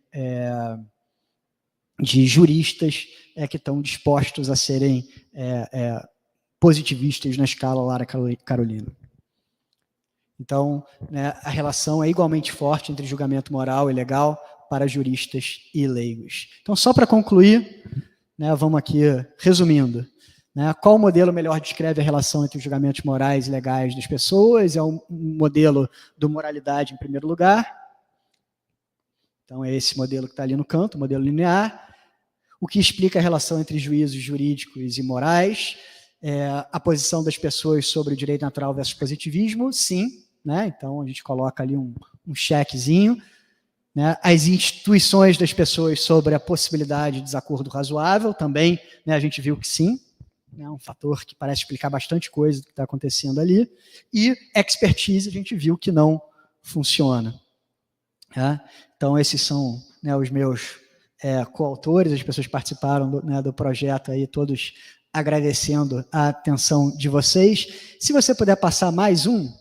juristas que estão dispostos a serem positivistas na escala Lara Carolina. Então, né, a relação é igualmente forte entre julgamento moral e legal para juristas e leigos. Então, só para concluir, né, vamos aqui resumindo. Né, qual modelo melhor descreve a relação entre os julgamentos morais e legais das pessoas? É o modelo do moralidade em primeiro lugar. Então, é esse modelo que está ali no canto, o modelo linear. O que explica a relação entre juízos jurídicos e morais? A posição das pessoas sobre o direito natural versus positivismo? Sim. Né? Então, a gente coloca ali um chequezinho. Né? As instituições das pessoas sobre a possibilidade de desacordo razoável? Também, né, a gente viu que sim. É um fator que parece explicar bastante coisa do que está acontecendo ali. E expertise, a gente viu que não funciona. Tá? Então, esses são, né, os meus coautores, as pessoas que participaram do projeto, aí, todos agradecendo a atenção de vocês. Se você puder passar mais um,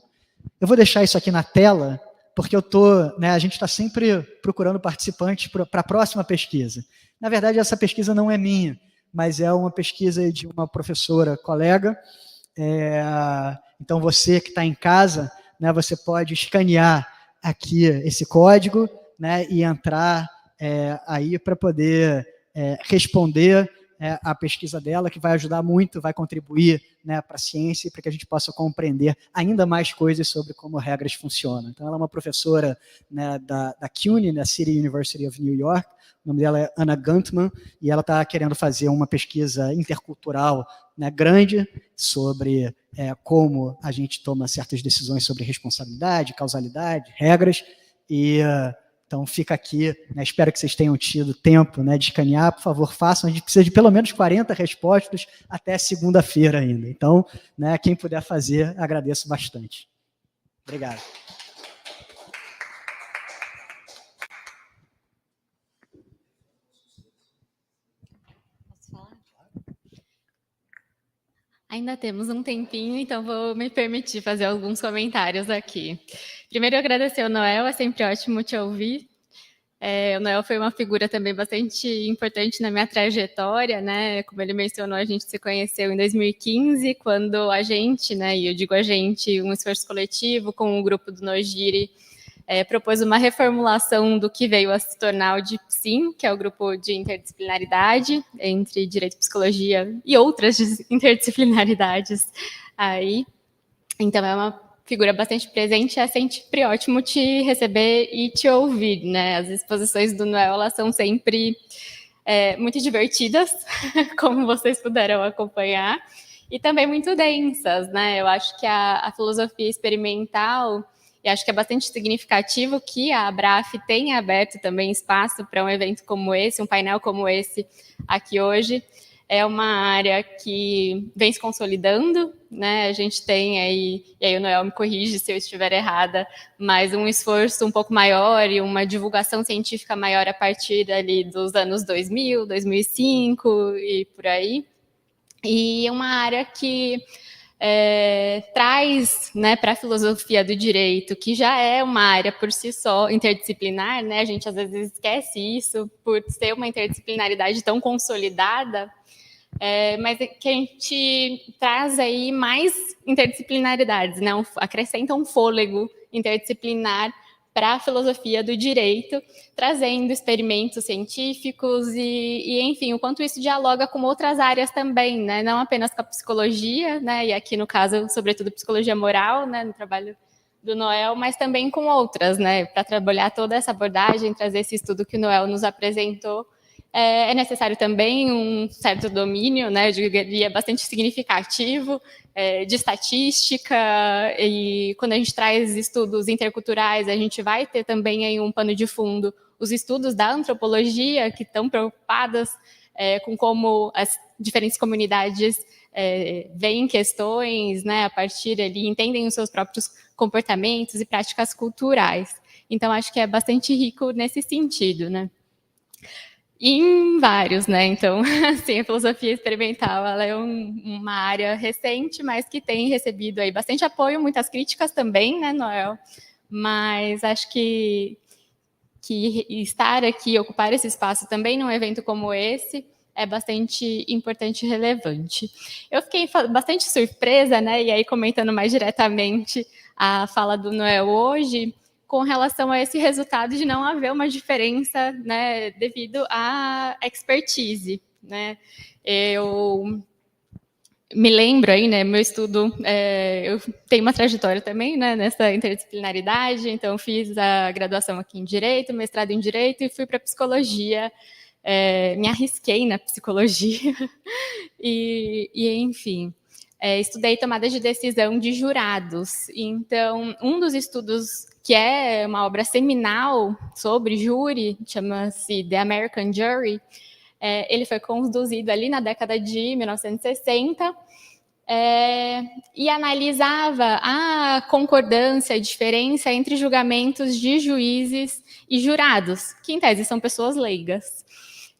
eu vou deixar isso aqui na tela, porque a gente está sempre procurando participantes para a próxima pesquisa. Na verdade, essa pesquisa não é minha, mas é uma pesquisa de uma professora colega. Então, você que está em casa, né, você pode escanear aqui esse código, né, e entrar aí para poder responder a pesquisa dela, que vai ajudar muito, vai contribuir, né, para a ciência, para que a gente possa compreender ainda mais coisas sobre como regras funcionam. Então, ela é uma professora, né, da CUNY, da City University of New York. O nome dela é Anna Guntman, e ela está querendo fazer uma pesquisa intercultural, né, grande sobre como a gente toma certas decisões sobre responsabilidade, causalidade, regras, e então fica aqui, né, espero que vocês tenham tido tempo, né, de escanear, por favor, façam, a gente precisa de pelo menos 40 respostas até segunda-feira ainda. Então, né, quem puder fazer, agradeço bastante. Obrigado. Ainda temos um tempinho, então vou me permitir fazer alguns comentários aqui. Primeiro, agradecer ao Noel, é sempre ótimo te ouvir. O Noel foi uma figura também bastante importante na minha trajetória, né? Como ele mencionou, a gente se conheceu em 2015, quando a gente, né, e eu digo a gente, um esforço coletivo com o grupo do Nogiri, propôs uma reformulação do que veio a se tornar o DIPSIM, que é o grupo de interdisciplinaridade entre direito, psicologia e outras interdisciplinaridades aí. Então, é uma figura bastante presente, é sempre ótimo te receber e te ouvir, né? As exposições do Noel, elas são sempre muito divertidas, como vocês puderam acompanhar, e também muito densas, né? Eu acho que a filosofia experimental, e acho que é bastante significativo que a ABRAF tenha aberto também espaço para um evento como esse, um painel como esse aqui hoje. É uma área que vem se consolidando, né? A gente tem aí, e aí o Noel me corrige se eu estiver errada, mas um esforço um pouco maior e uma divulgação científica maior a partir ali dos anos 2000, 2005 e por aí. E é uma área que traz, né, para a filosofia do direito, que já é uma área por si só interdisciplinar, né? A gente às vezes esquece isso por ser uma interdisciplinaridade tão consolidada, mas que a gente traz aí mais interdisciplinaridades, né? Acrescenta um fôlego interdisciplinar para a filosofia do direito, trazendo experimentos científicos e, enfim, o quanto isso dialoga com outras áreas também, né? Não apenas com a psicologia, né? E aqui, no caso, sobretudo, psicologia moral, né? No trabalho do Noel, mas também com outras, né? Para trabalhar toda essa abordagem, trazer esse estudo que o Noel nos apresentou, é necessário também um certo domínio, né, eu diria bastante significativo, de estatística, e quando a gente traz estudos interculturais, a gente vai ter também aí um pano de fundo os estudos da antropologia, que estão preocupadas com como as diferentes comunidades veem questões, né, a partir ali, entendem os seus próprios comportamentos e práticas culturais. Então, acho que é bastante rico nesse sentido, né? Em vários, né? Então, assim, a filosofia experimental, ela é uma área recente, mas que tem recebido aí bastante apoio, muitas críticas também, né, Noel? Mas acho que estar aqui, ocupar esse espaço também num evento como esse, é bastante importante e relevante. Eu fiquei bastante surpresa, né, e aí comentando mais diretamente a fala do Noel hoje, com relação a esse resultado de não haver uma diferença, né, devido à expertise, né. Eu me lembro aí, né, meu estudo, eu tenho uma trajetória também, né, nessa interdisciplinaridade, então fiz a graduação aqui em Direito, mestrado em Direito e fui para Psicologia, me arrisquei na Psicologia e enfim, estudei tomada de decisão de jurados. Então, um dos estudos que é uma obra seminal sobre júri, chama-se The American Jury, ele foi conduzido ali na década de 1960 e analisava a concordância, a diferença entre julgamentos de juízes e jurados, que em tese são pessoas leigas.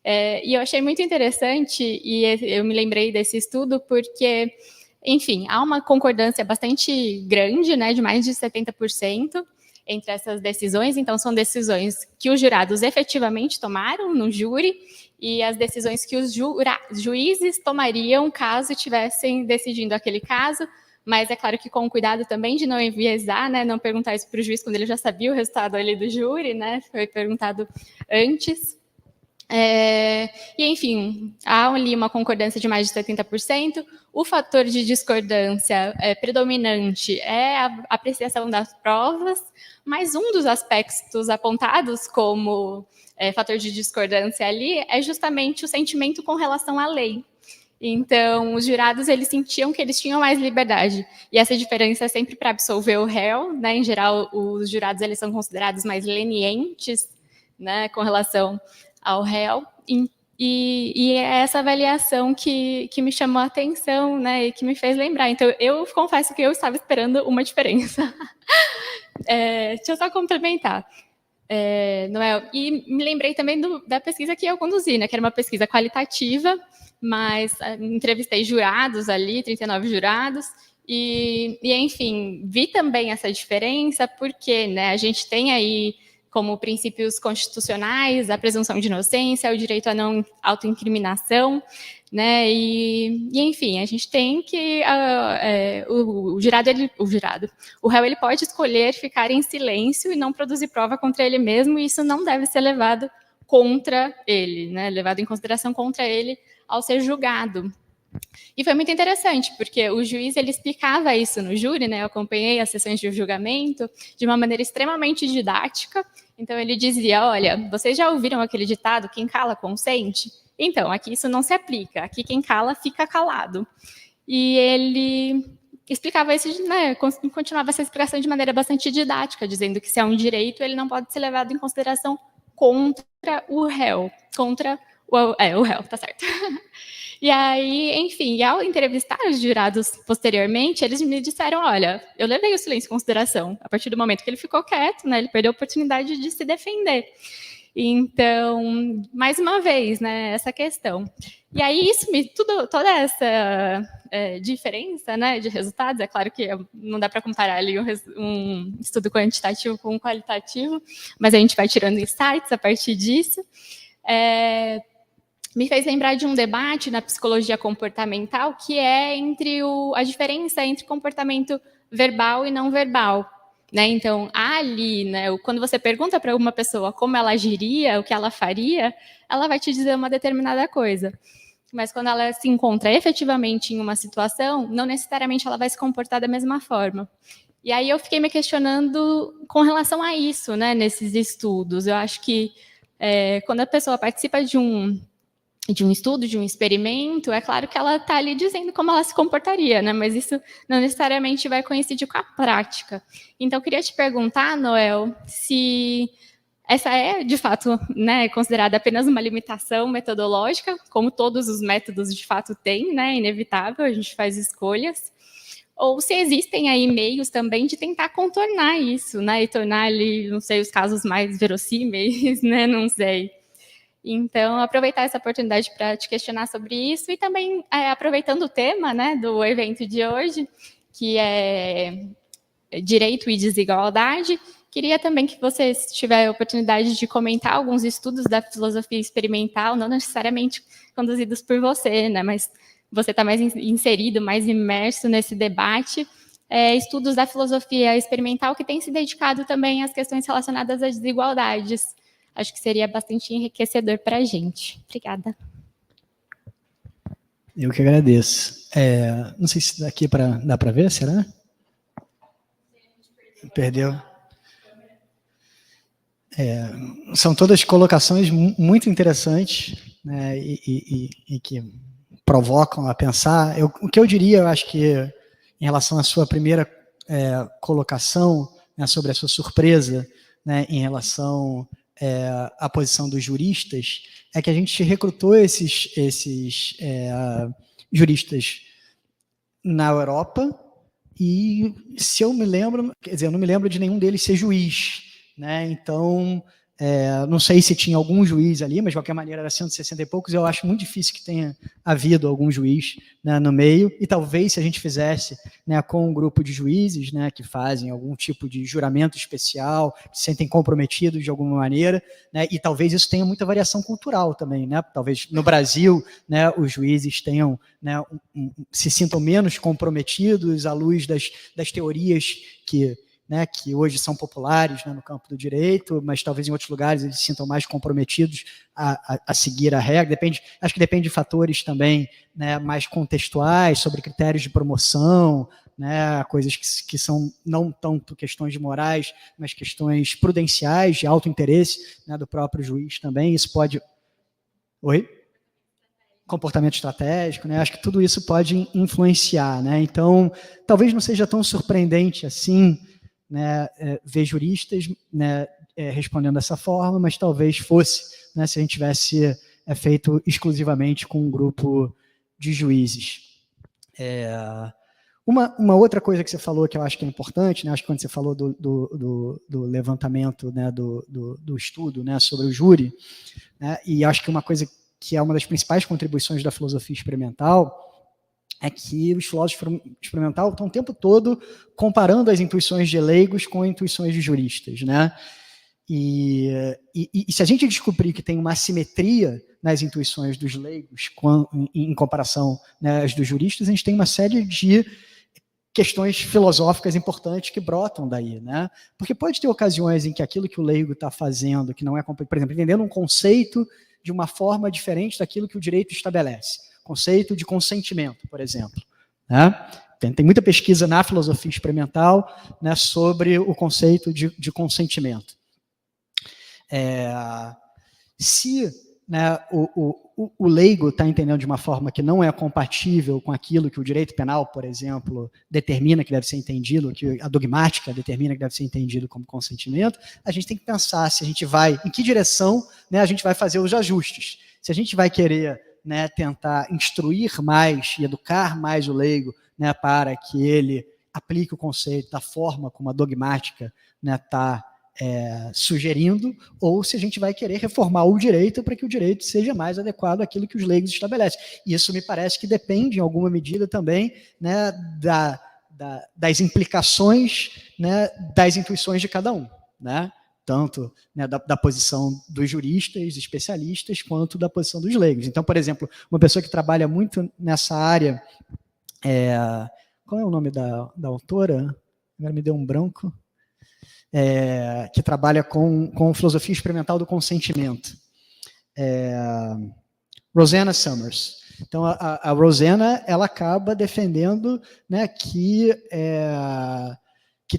E eu achei muito interessante, e eu me lembrei desse estudo porque, enfim, há uma concordância bastante grande, né, de mais de 70%, entre essas decisões. Então, são decisões que os jurados efetivamente tomaram no júri e as decisões que os juízes tomariam caso estivessem decidindo aquele caso, mas é claro que com cuidado também de não enviesar, né, não perguntar isso para o juiz quando ele já sabia o resultado ali do júri, né, foi perguntado antes. E, enfim, há ali uma concordância de mais de 70%. O fator de discordância predominante é a apreciação das provas, mas um dos aspectos apontados como fator de discordância ali é justamente o sentimento com relação à lei. Então, os jurados, eles sentiam que eles tinham mais liberdade. E essa diferença é sempre para absolver o réu, né? Em geral, os jurados, eles são considerados mais lenientes, né, com relação ao réu, e é essa avaliação que me chamou a atenção, né, e que me fez lembrar. Então, eu confesso que eu estava esperando uma diferença. Deixa eu só complementar, Noel. E me lembrei também da pesquisa que eu conduzi, né, que era uma pesquisa qualitativa, mas entrevistei jurados ali, 39 jurados, e enfim, vi também essa diferença, porque, né, a gente tem aí como princípios constitucionais, a presunção de inocência, o direito à não autoincriminação, né? E enfim, a gente tem que o réu ele pode escolher ficar em silêncio e não produzir prova contra ele mesmo, e isso não deve ser levado contra ele, né? Levado em consideração contra ele ao ser julgado. E foi muito interessante, porque o juiz ele explicava isso no júri, né? Eu acompanhei as sessões de julgamento de uma maneira extremamente didática. Então ele dizia: olha, vocês já ouviram aquele ditado, quem cala consente? Então, aqui isso não se aplica, aqui quem cala fica calado. E ele explicava isso, né, continuava essa explicação de maneira bastante didática, dizendo que se é um direito, ele não pode ser levado em consideração contra o réu, contra o réu, tá certo. E aí, enfim, ao entrevistar os jurados posteriormente, eles me disseram: olha, eu levei o silêncio em consideração. A partir do momento que ele ficou quieto, né, ele perdeu a oportunidade de se defender. Então, mais uma vez, né, essa questão. E aí, toda essa diferença, né, de resultados, é claro que não dá para comparar ali um estudo quantitativo com um qualitativo, mas a gente vai tirando insights a partir disso. Me fez lembrar de um debate na psicologia comportamental, que é a diferença entre comportamento verbal e não verbal. Né? Então, ali, né, quando você pergunta para uma pessoa como ela agiria, o que ela faria, ela vai te dizer uma determinada coisa. Mas quando ela se encontra efetivamente em uma situação, não necessariamente ela vai se comportar da mesma forma. E aí eu fiquei me questionando com relação a isso, né, nesses estudos. Eu acho que quando a pessoa participa de um estudo, de um experimento, é claro que ela está ali dizendo como ela se comportaria, né? Mas isso não necessariamente vai coincidir com a prática. Então, eu queria te perguntar, Noel, se essa é, de fato, né, considerada apenas uma limitação metodológica, como todos os métodos de fato têm, né, inevitável, a gente faz escolhas, ou se existem aí meios também de tentar contornar isso, né, e tornar ali, não sei, os casos mais verossímeis, né, não sei. Então, aproveitar essa oportunidade para te questionar sobre isso e também, aproveitando o tema, né, do evento de hoje, que é direito e desigualdade, queria também que você, se tiver a oportunidade de comentar alguns estudos da filosofia experimental, não necessariamente conduzidos por você, né, mas você está mais inserido, mais imerso nesse debate, estudos da filosofia experimental que têm se dedicado também às questões relacionadas às desigualdades. Acho que seria bastante enriquecedor para a gente. Obrigada. Eu que agradeço. Não sei se daqui dá para ver, será? Perdeu. São todas colocações muito interessantes, né, e que provocam a pensar. O que eu diria, eu acho que em relação à sua primeira colocação, né, sobre a sua surpresa, né, em relação à posição dos juristas, é que a gente recrutou esses juristas na Europa e, se eu me lembro, quer dizer, eu não me lembro de nenhum deles ser juiz, né? Então, não sei se tinha algum juiz ali, mas de qualquer maneira era 160 e poucos, eu acho muito difícil que tenha havido algum juiz, né, no meio, e talvez se a gente fizesse, né, com um grupo de juízes, né, que fazem algum tipo de juramento especial, que se sentem comprometidos de alguma maneira, né, e talvez isso tenha muita variação cultural também, né, talvez no Brasil, né, os juízes tenham, né, se sintam menos comprometidos à luz das teorias que hoje são populares, né, no campo do direito, mas talvez em outros lugares eles se sintam mais comprometidos a seguir a regra. Acho que depende de fatores também, né, mais contextuais, sobre critérios de promoção, né, coisas que são não tanto questões morais, mas questões prudenciais, de alto interesse, né, do próprio juiz também. Isso pode... Oi? Comportamento estratégico, né? Acho que tudo isso pode influenciar, né? Então, talvez não seja tão surpreendente assim, né, ver juristas, né, respondendo dessa forma, mas talvez fosse, né, se a gente tivesse feito exclusivamente com um grupo de juízes. Uma outra coisa que você falou que eu acho que é importante, né, acho que quando você falou do levantamento, né, do estudo, né, sobre o júri, né, e acho que uma coisa que é uma das principais contribuições da filosofia experimental é que os filósofos experimentais estão o tempo todo comparando as intuições de leigos com intuições de juristas, né? E se a gente descobrir que tem uma assimetria nas intuições dos leigos em comparação, né, às dos juristas, a gente tem uma série de questões filosóficas importantes que brotam daí, né? Porque pode ter ocasiões em que aquilo que o leigo está fazendo, que não é, por exemplo, entendendo um conceito de uma forma diferente daquilo que o direito estabelece. Conceito de consentimento, por exemplo, né? Tem muita pesquisa na filosofia experimental, né, sobre o conceito de consentimento. Se, né, o leigo está entendendo de uma forma que não é compatível com aquilo que o direito penal, por exemplo, determina que deve ser entendido, que a dogmática determina que deve ser entendido como consentimento, a gente tem que pensar se a gente vai, em que direção, né, a gente vai fazer os ajustes. Se a gente vai querer, né, tentar instruir mais e educar mais o leigo, né, para que ele aplique o conceito da forma como a dogmática está sugerindo, ou se a gente vai querer reformar o direito para que o direito seja mais adequado àquilo que os leigos estabelecem. Isso me parece que depende, em alguma medida, também, né, das implicações, né, das intuições de cada um, né? Tanto, né, da posição dos juristas, especialistas, quanto da posição dos leigos. Então, por exemplo, uma pessoa que trabalha muito nessa área, qual é o nome da autora? Agora me deu um branco. Que trabalha com filosofia experimental do consentimento. Rosanna Summers. Então, a Rosanna, ela acaba defendendo, né, que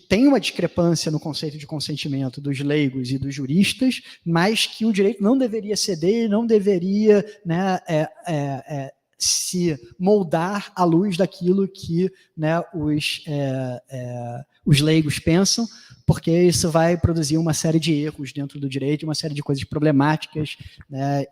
tem uma discrepância no conceito de consentimento dos leigos e dos juristas, mas que o direito não deveria ceder, não deveria, né, se moldar à luz daquilo que, né, os leigos pensam, porque isso vai produzir uma série de erros dentro do direito, uma série de coisas problemáticas, né,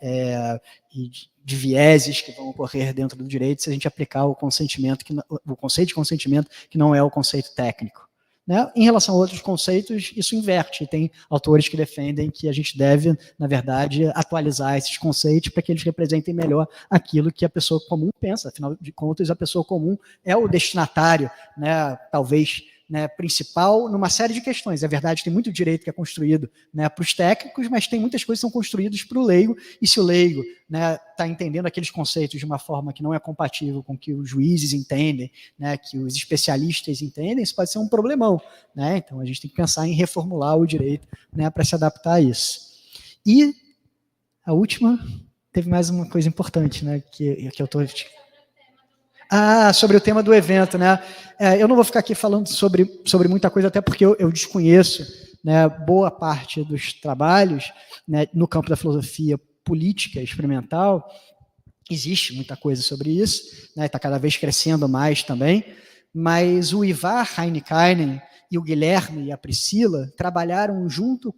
e de vieses que vão ocorrer dentro do direito se a gente aplicar o consentimento, o conceito de consentimento que não é o conceito técnico. Né? Em relação a outros conceitos, isso inverte. Tem autores que defendem que a gente deve, na verdade, atualizar esses conceitos para que eles representem melhor aquilo que a pessoa comum pensa. Afinal de contas, a pessoa comum é o destinatário, né, talvez, né, principal numa série de questões. É verdade, tem muito direito que é construído, né, para os técnicos, mas tem muitas coisas que são construídas para o leigo, e se o leigo está, né, entendendo aqueles conceitos de uma forma que não é compatível com o que os juízes entendem, né, que os especialistas entendem, isso pode ser um problemão. Né? Então, a gente tem que pensar em reformular o direito, né, para se adaptar a isso. E a última, teve mais uma coisa importante, né, que eu estou... sobre o tema do evento, né? Eu não vou ficar aqui falando sobre muita coisa, até porque eu desconheço, né, boa parte dos trabalhos, né, no campo da filosofia política experimental. Existe muita coisa sobre isso, né, está cada vez crescendo mais também, mas o Ivar Heinikainen e o Guilherme e a Priscila trabalharam junto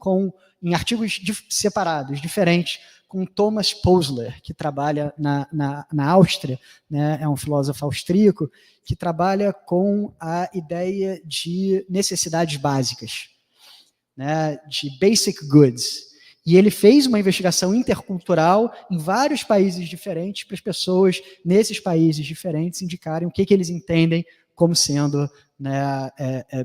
em artigos separados, diferentes, com Thomas Posler, que trabalha na Áustria, né, é um filósofo austríaco, que trabalha com a ideia de necessidades básicas, né, de basic goods. E ele fez uma investigação intercultural em vários países diferentes para as pessoas, nesses países diferentes, indicarem o que eles entendem como sendo, né,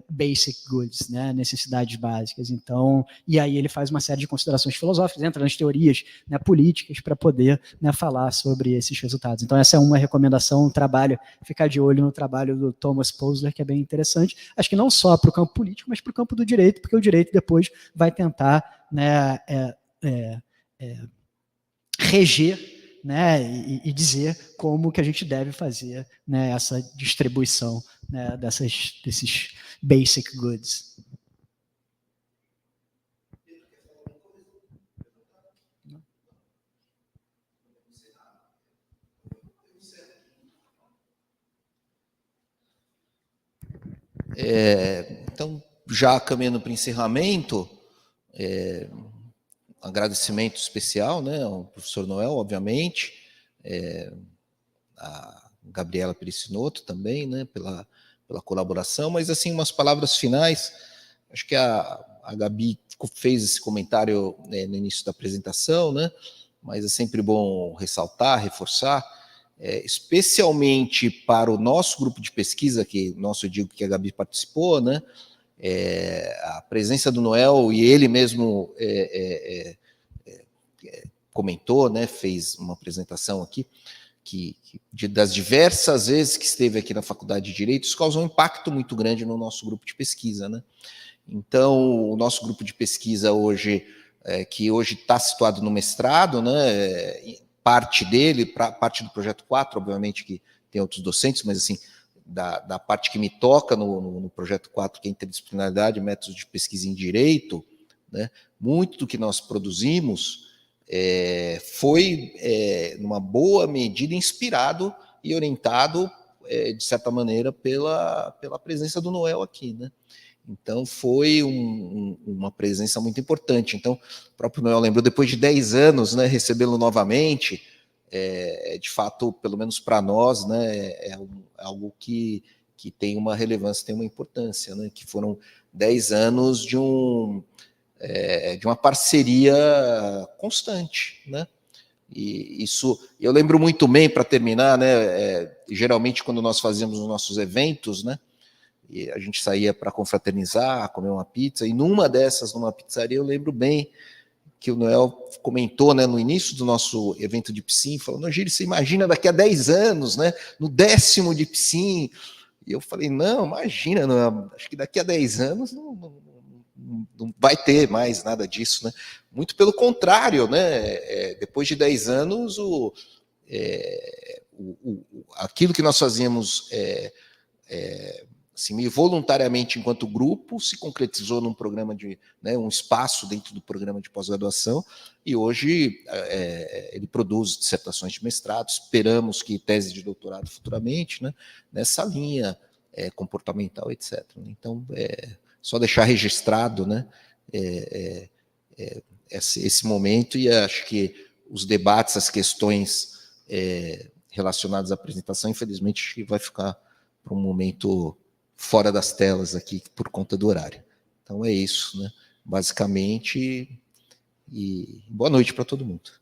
basic goods, né, necessidades básicas. Então, e aí ele faz uma série de considerações filosóficas, entra nas teorias, né, políticas para poder, né, falar sobre esses resultados. Então, essa é uma recomendação, um trabalho, ficar de olho no trabalho do Thomas Posler, que é bem interessante. Acho que não só para o campo político, mas para o campo do direito, porque o direito depois vai tentar, né, reger, né, e dizer como que a gente deve fazer, né, essa distribuição, né, desses basic goods. Então, já caminhando para o encerramento, agradecimento especial, né, ao professor Noel, obviamente, a Gabriela Pericinoto também, né, pela colaboração, mas assim, umas palavras finais. Acho que a Gabi fez esse comentário, né, no início da apresentação, né, mas é sempre bom ressaltar, reforçar, especialmente para o nosso grupo de pesquisa, que eu digo que a Gabi participou, né, a presença do Noel, e ele mesmo comentou, né, fez uma apresentação aqui, das diversas vezes que esteve aqui na Faculdade de Direito, isso causou um impacto muito grande no nosso grupo de pesquisa, né? Então, o nosso grupo de pesquisa hoje, que hoje está situado no mestrado, né, parte dele, parte do projeto 4, obviamente que tem outros docentes, mas assim, da parte que me toca no projeto 4, que é interdisciplinaridade, métodos de pesquisa em direito, né, muito do que nós produzimos foi, numa boa medida, inspirado e orientado, de certa maneira, pela presença do Noel aqui, né? Então, foi uma presença muito importante. Então, o próprio Noel lembrou, depois de 10 anos, né, recebê-lo novamente, de fato, pelo menos para nós, né, é algo que tem uma relevância, tem uma importância, né, que foram 10 anos de uma parceria constante, né? E isso, eu lembro muito bem, para terminar, né, geralmente quando nós fazíamos os nossos eventos, né, e a gente saía para confraternizar, comer uma pizza, e numa pizzaria, eu lembro bem que o Noel comentou, né, no início do nosso evento de Psim, falou, Nogiri, você imagina daqui a 10 anos, né, no 10º de Psim, e eu falei, não, imagina, não, acho que daqui a 10 anos não vai ter mais nada disso, né? Muito pelo contrário, né? Depois de 10 anos, aquilo que nós fazíamos assim, meio voluntariamente enquanto grupo se concretizou num programa né, um espaço dentro do programa de pós-graduação, e hoje ele produz dissertações de mestrado, esperamos que tese de doutorado futuramente, né, nessa linha comportamental, etc. Então, só deixar registrado, né, esse momento, e acho que os debates, as questões relacionadas à apresentação, infelizmente, acho que vai ficar para um momento fora das telas aqui, por conta do horário. Então é isso, né? Basicamente, e boa noite para todo mundo.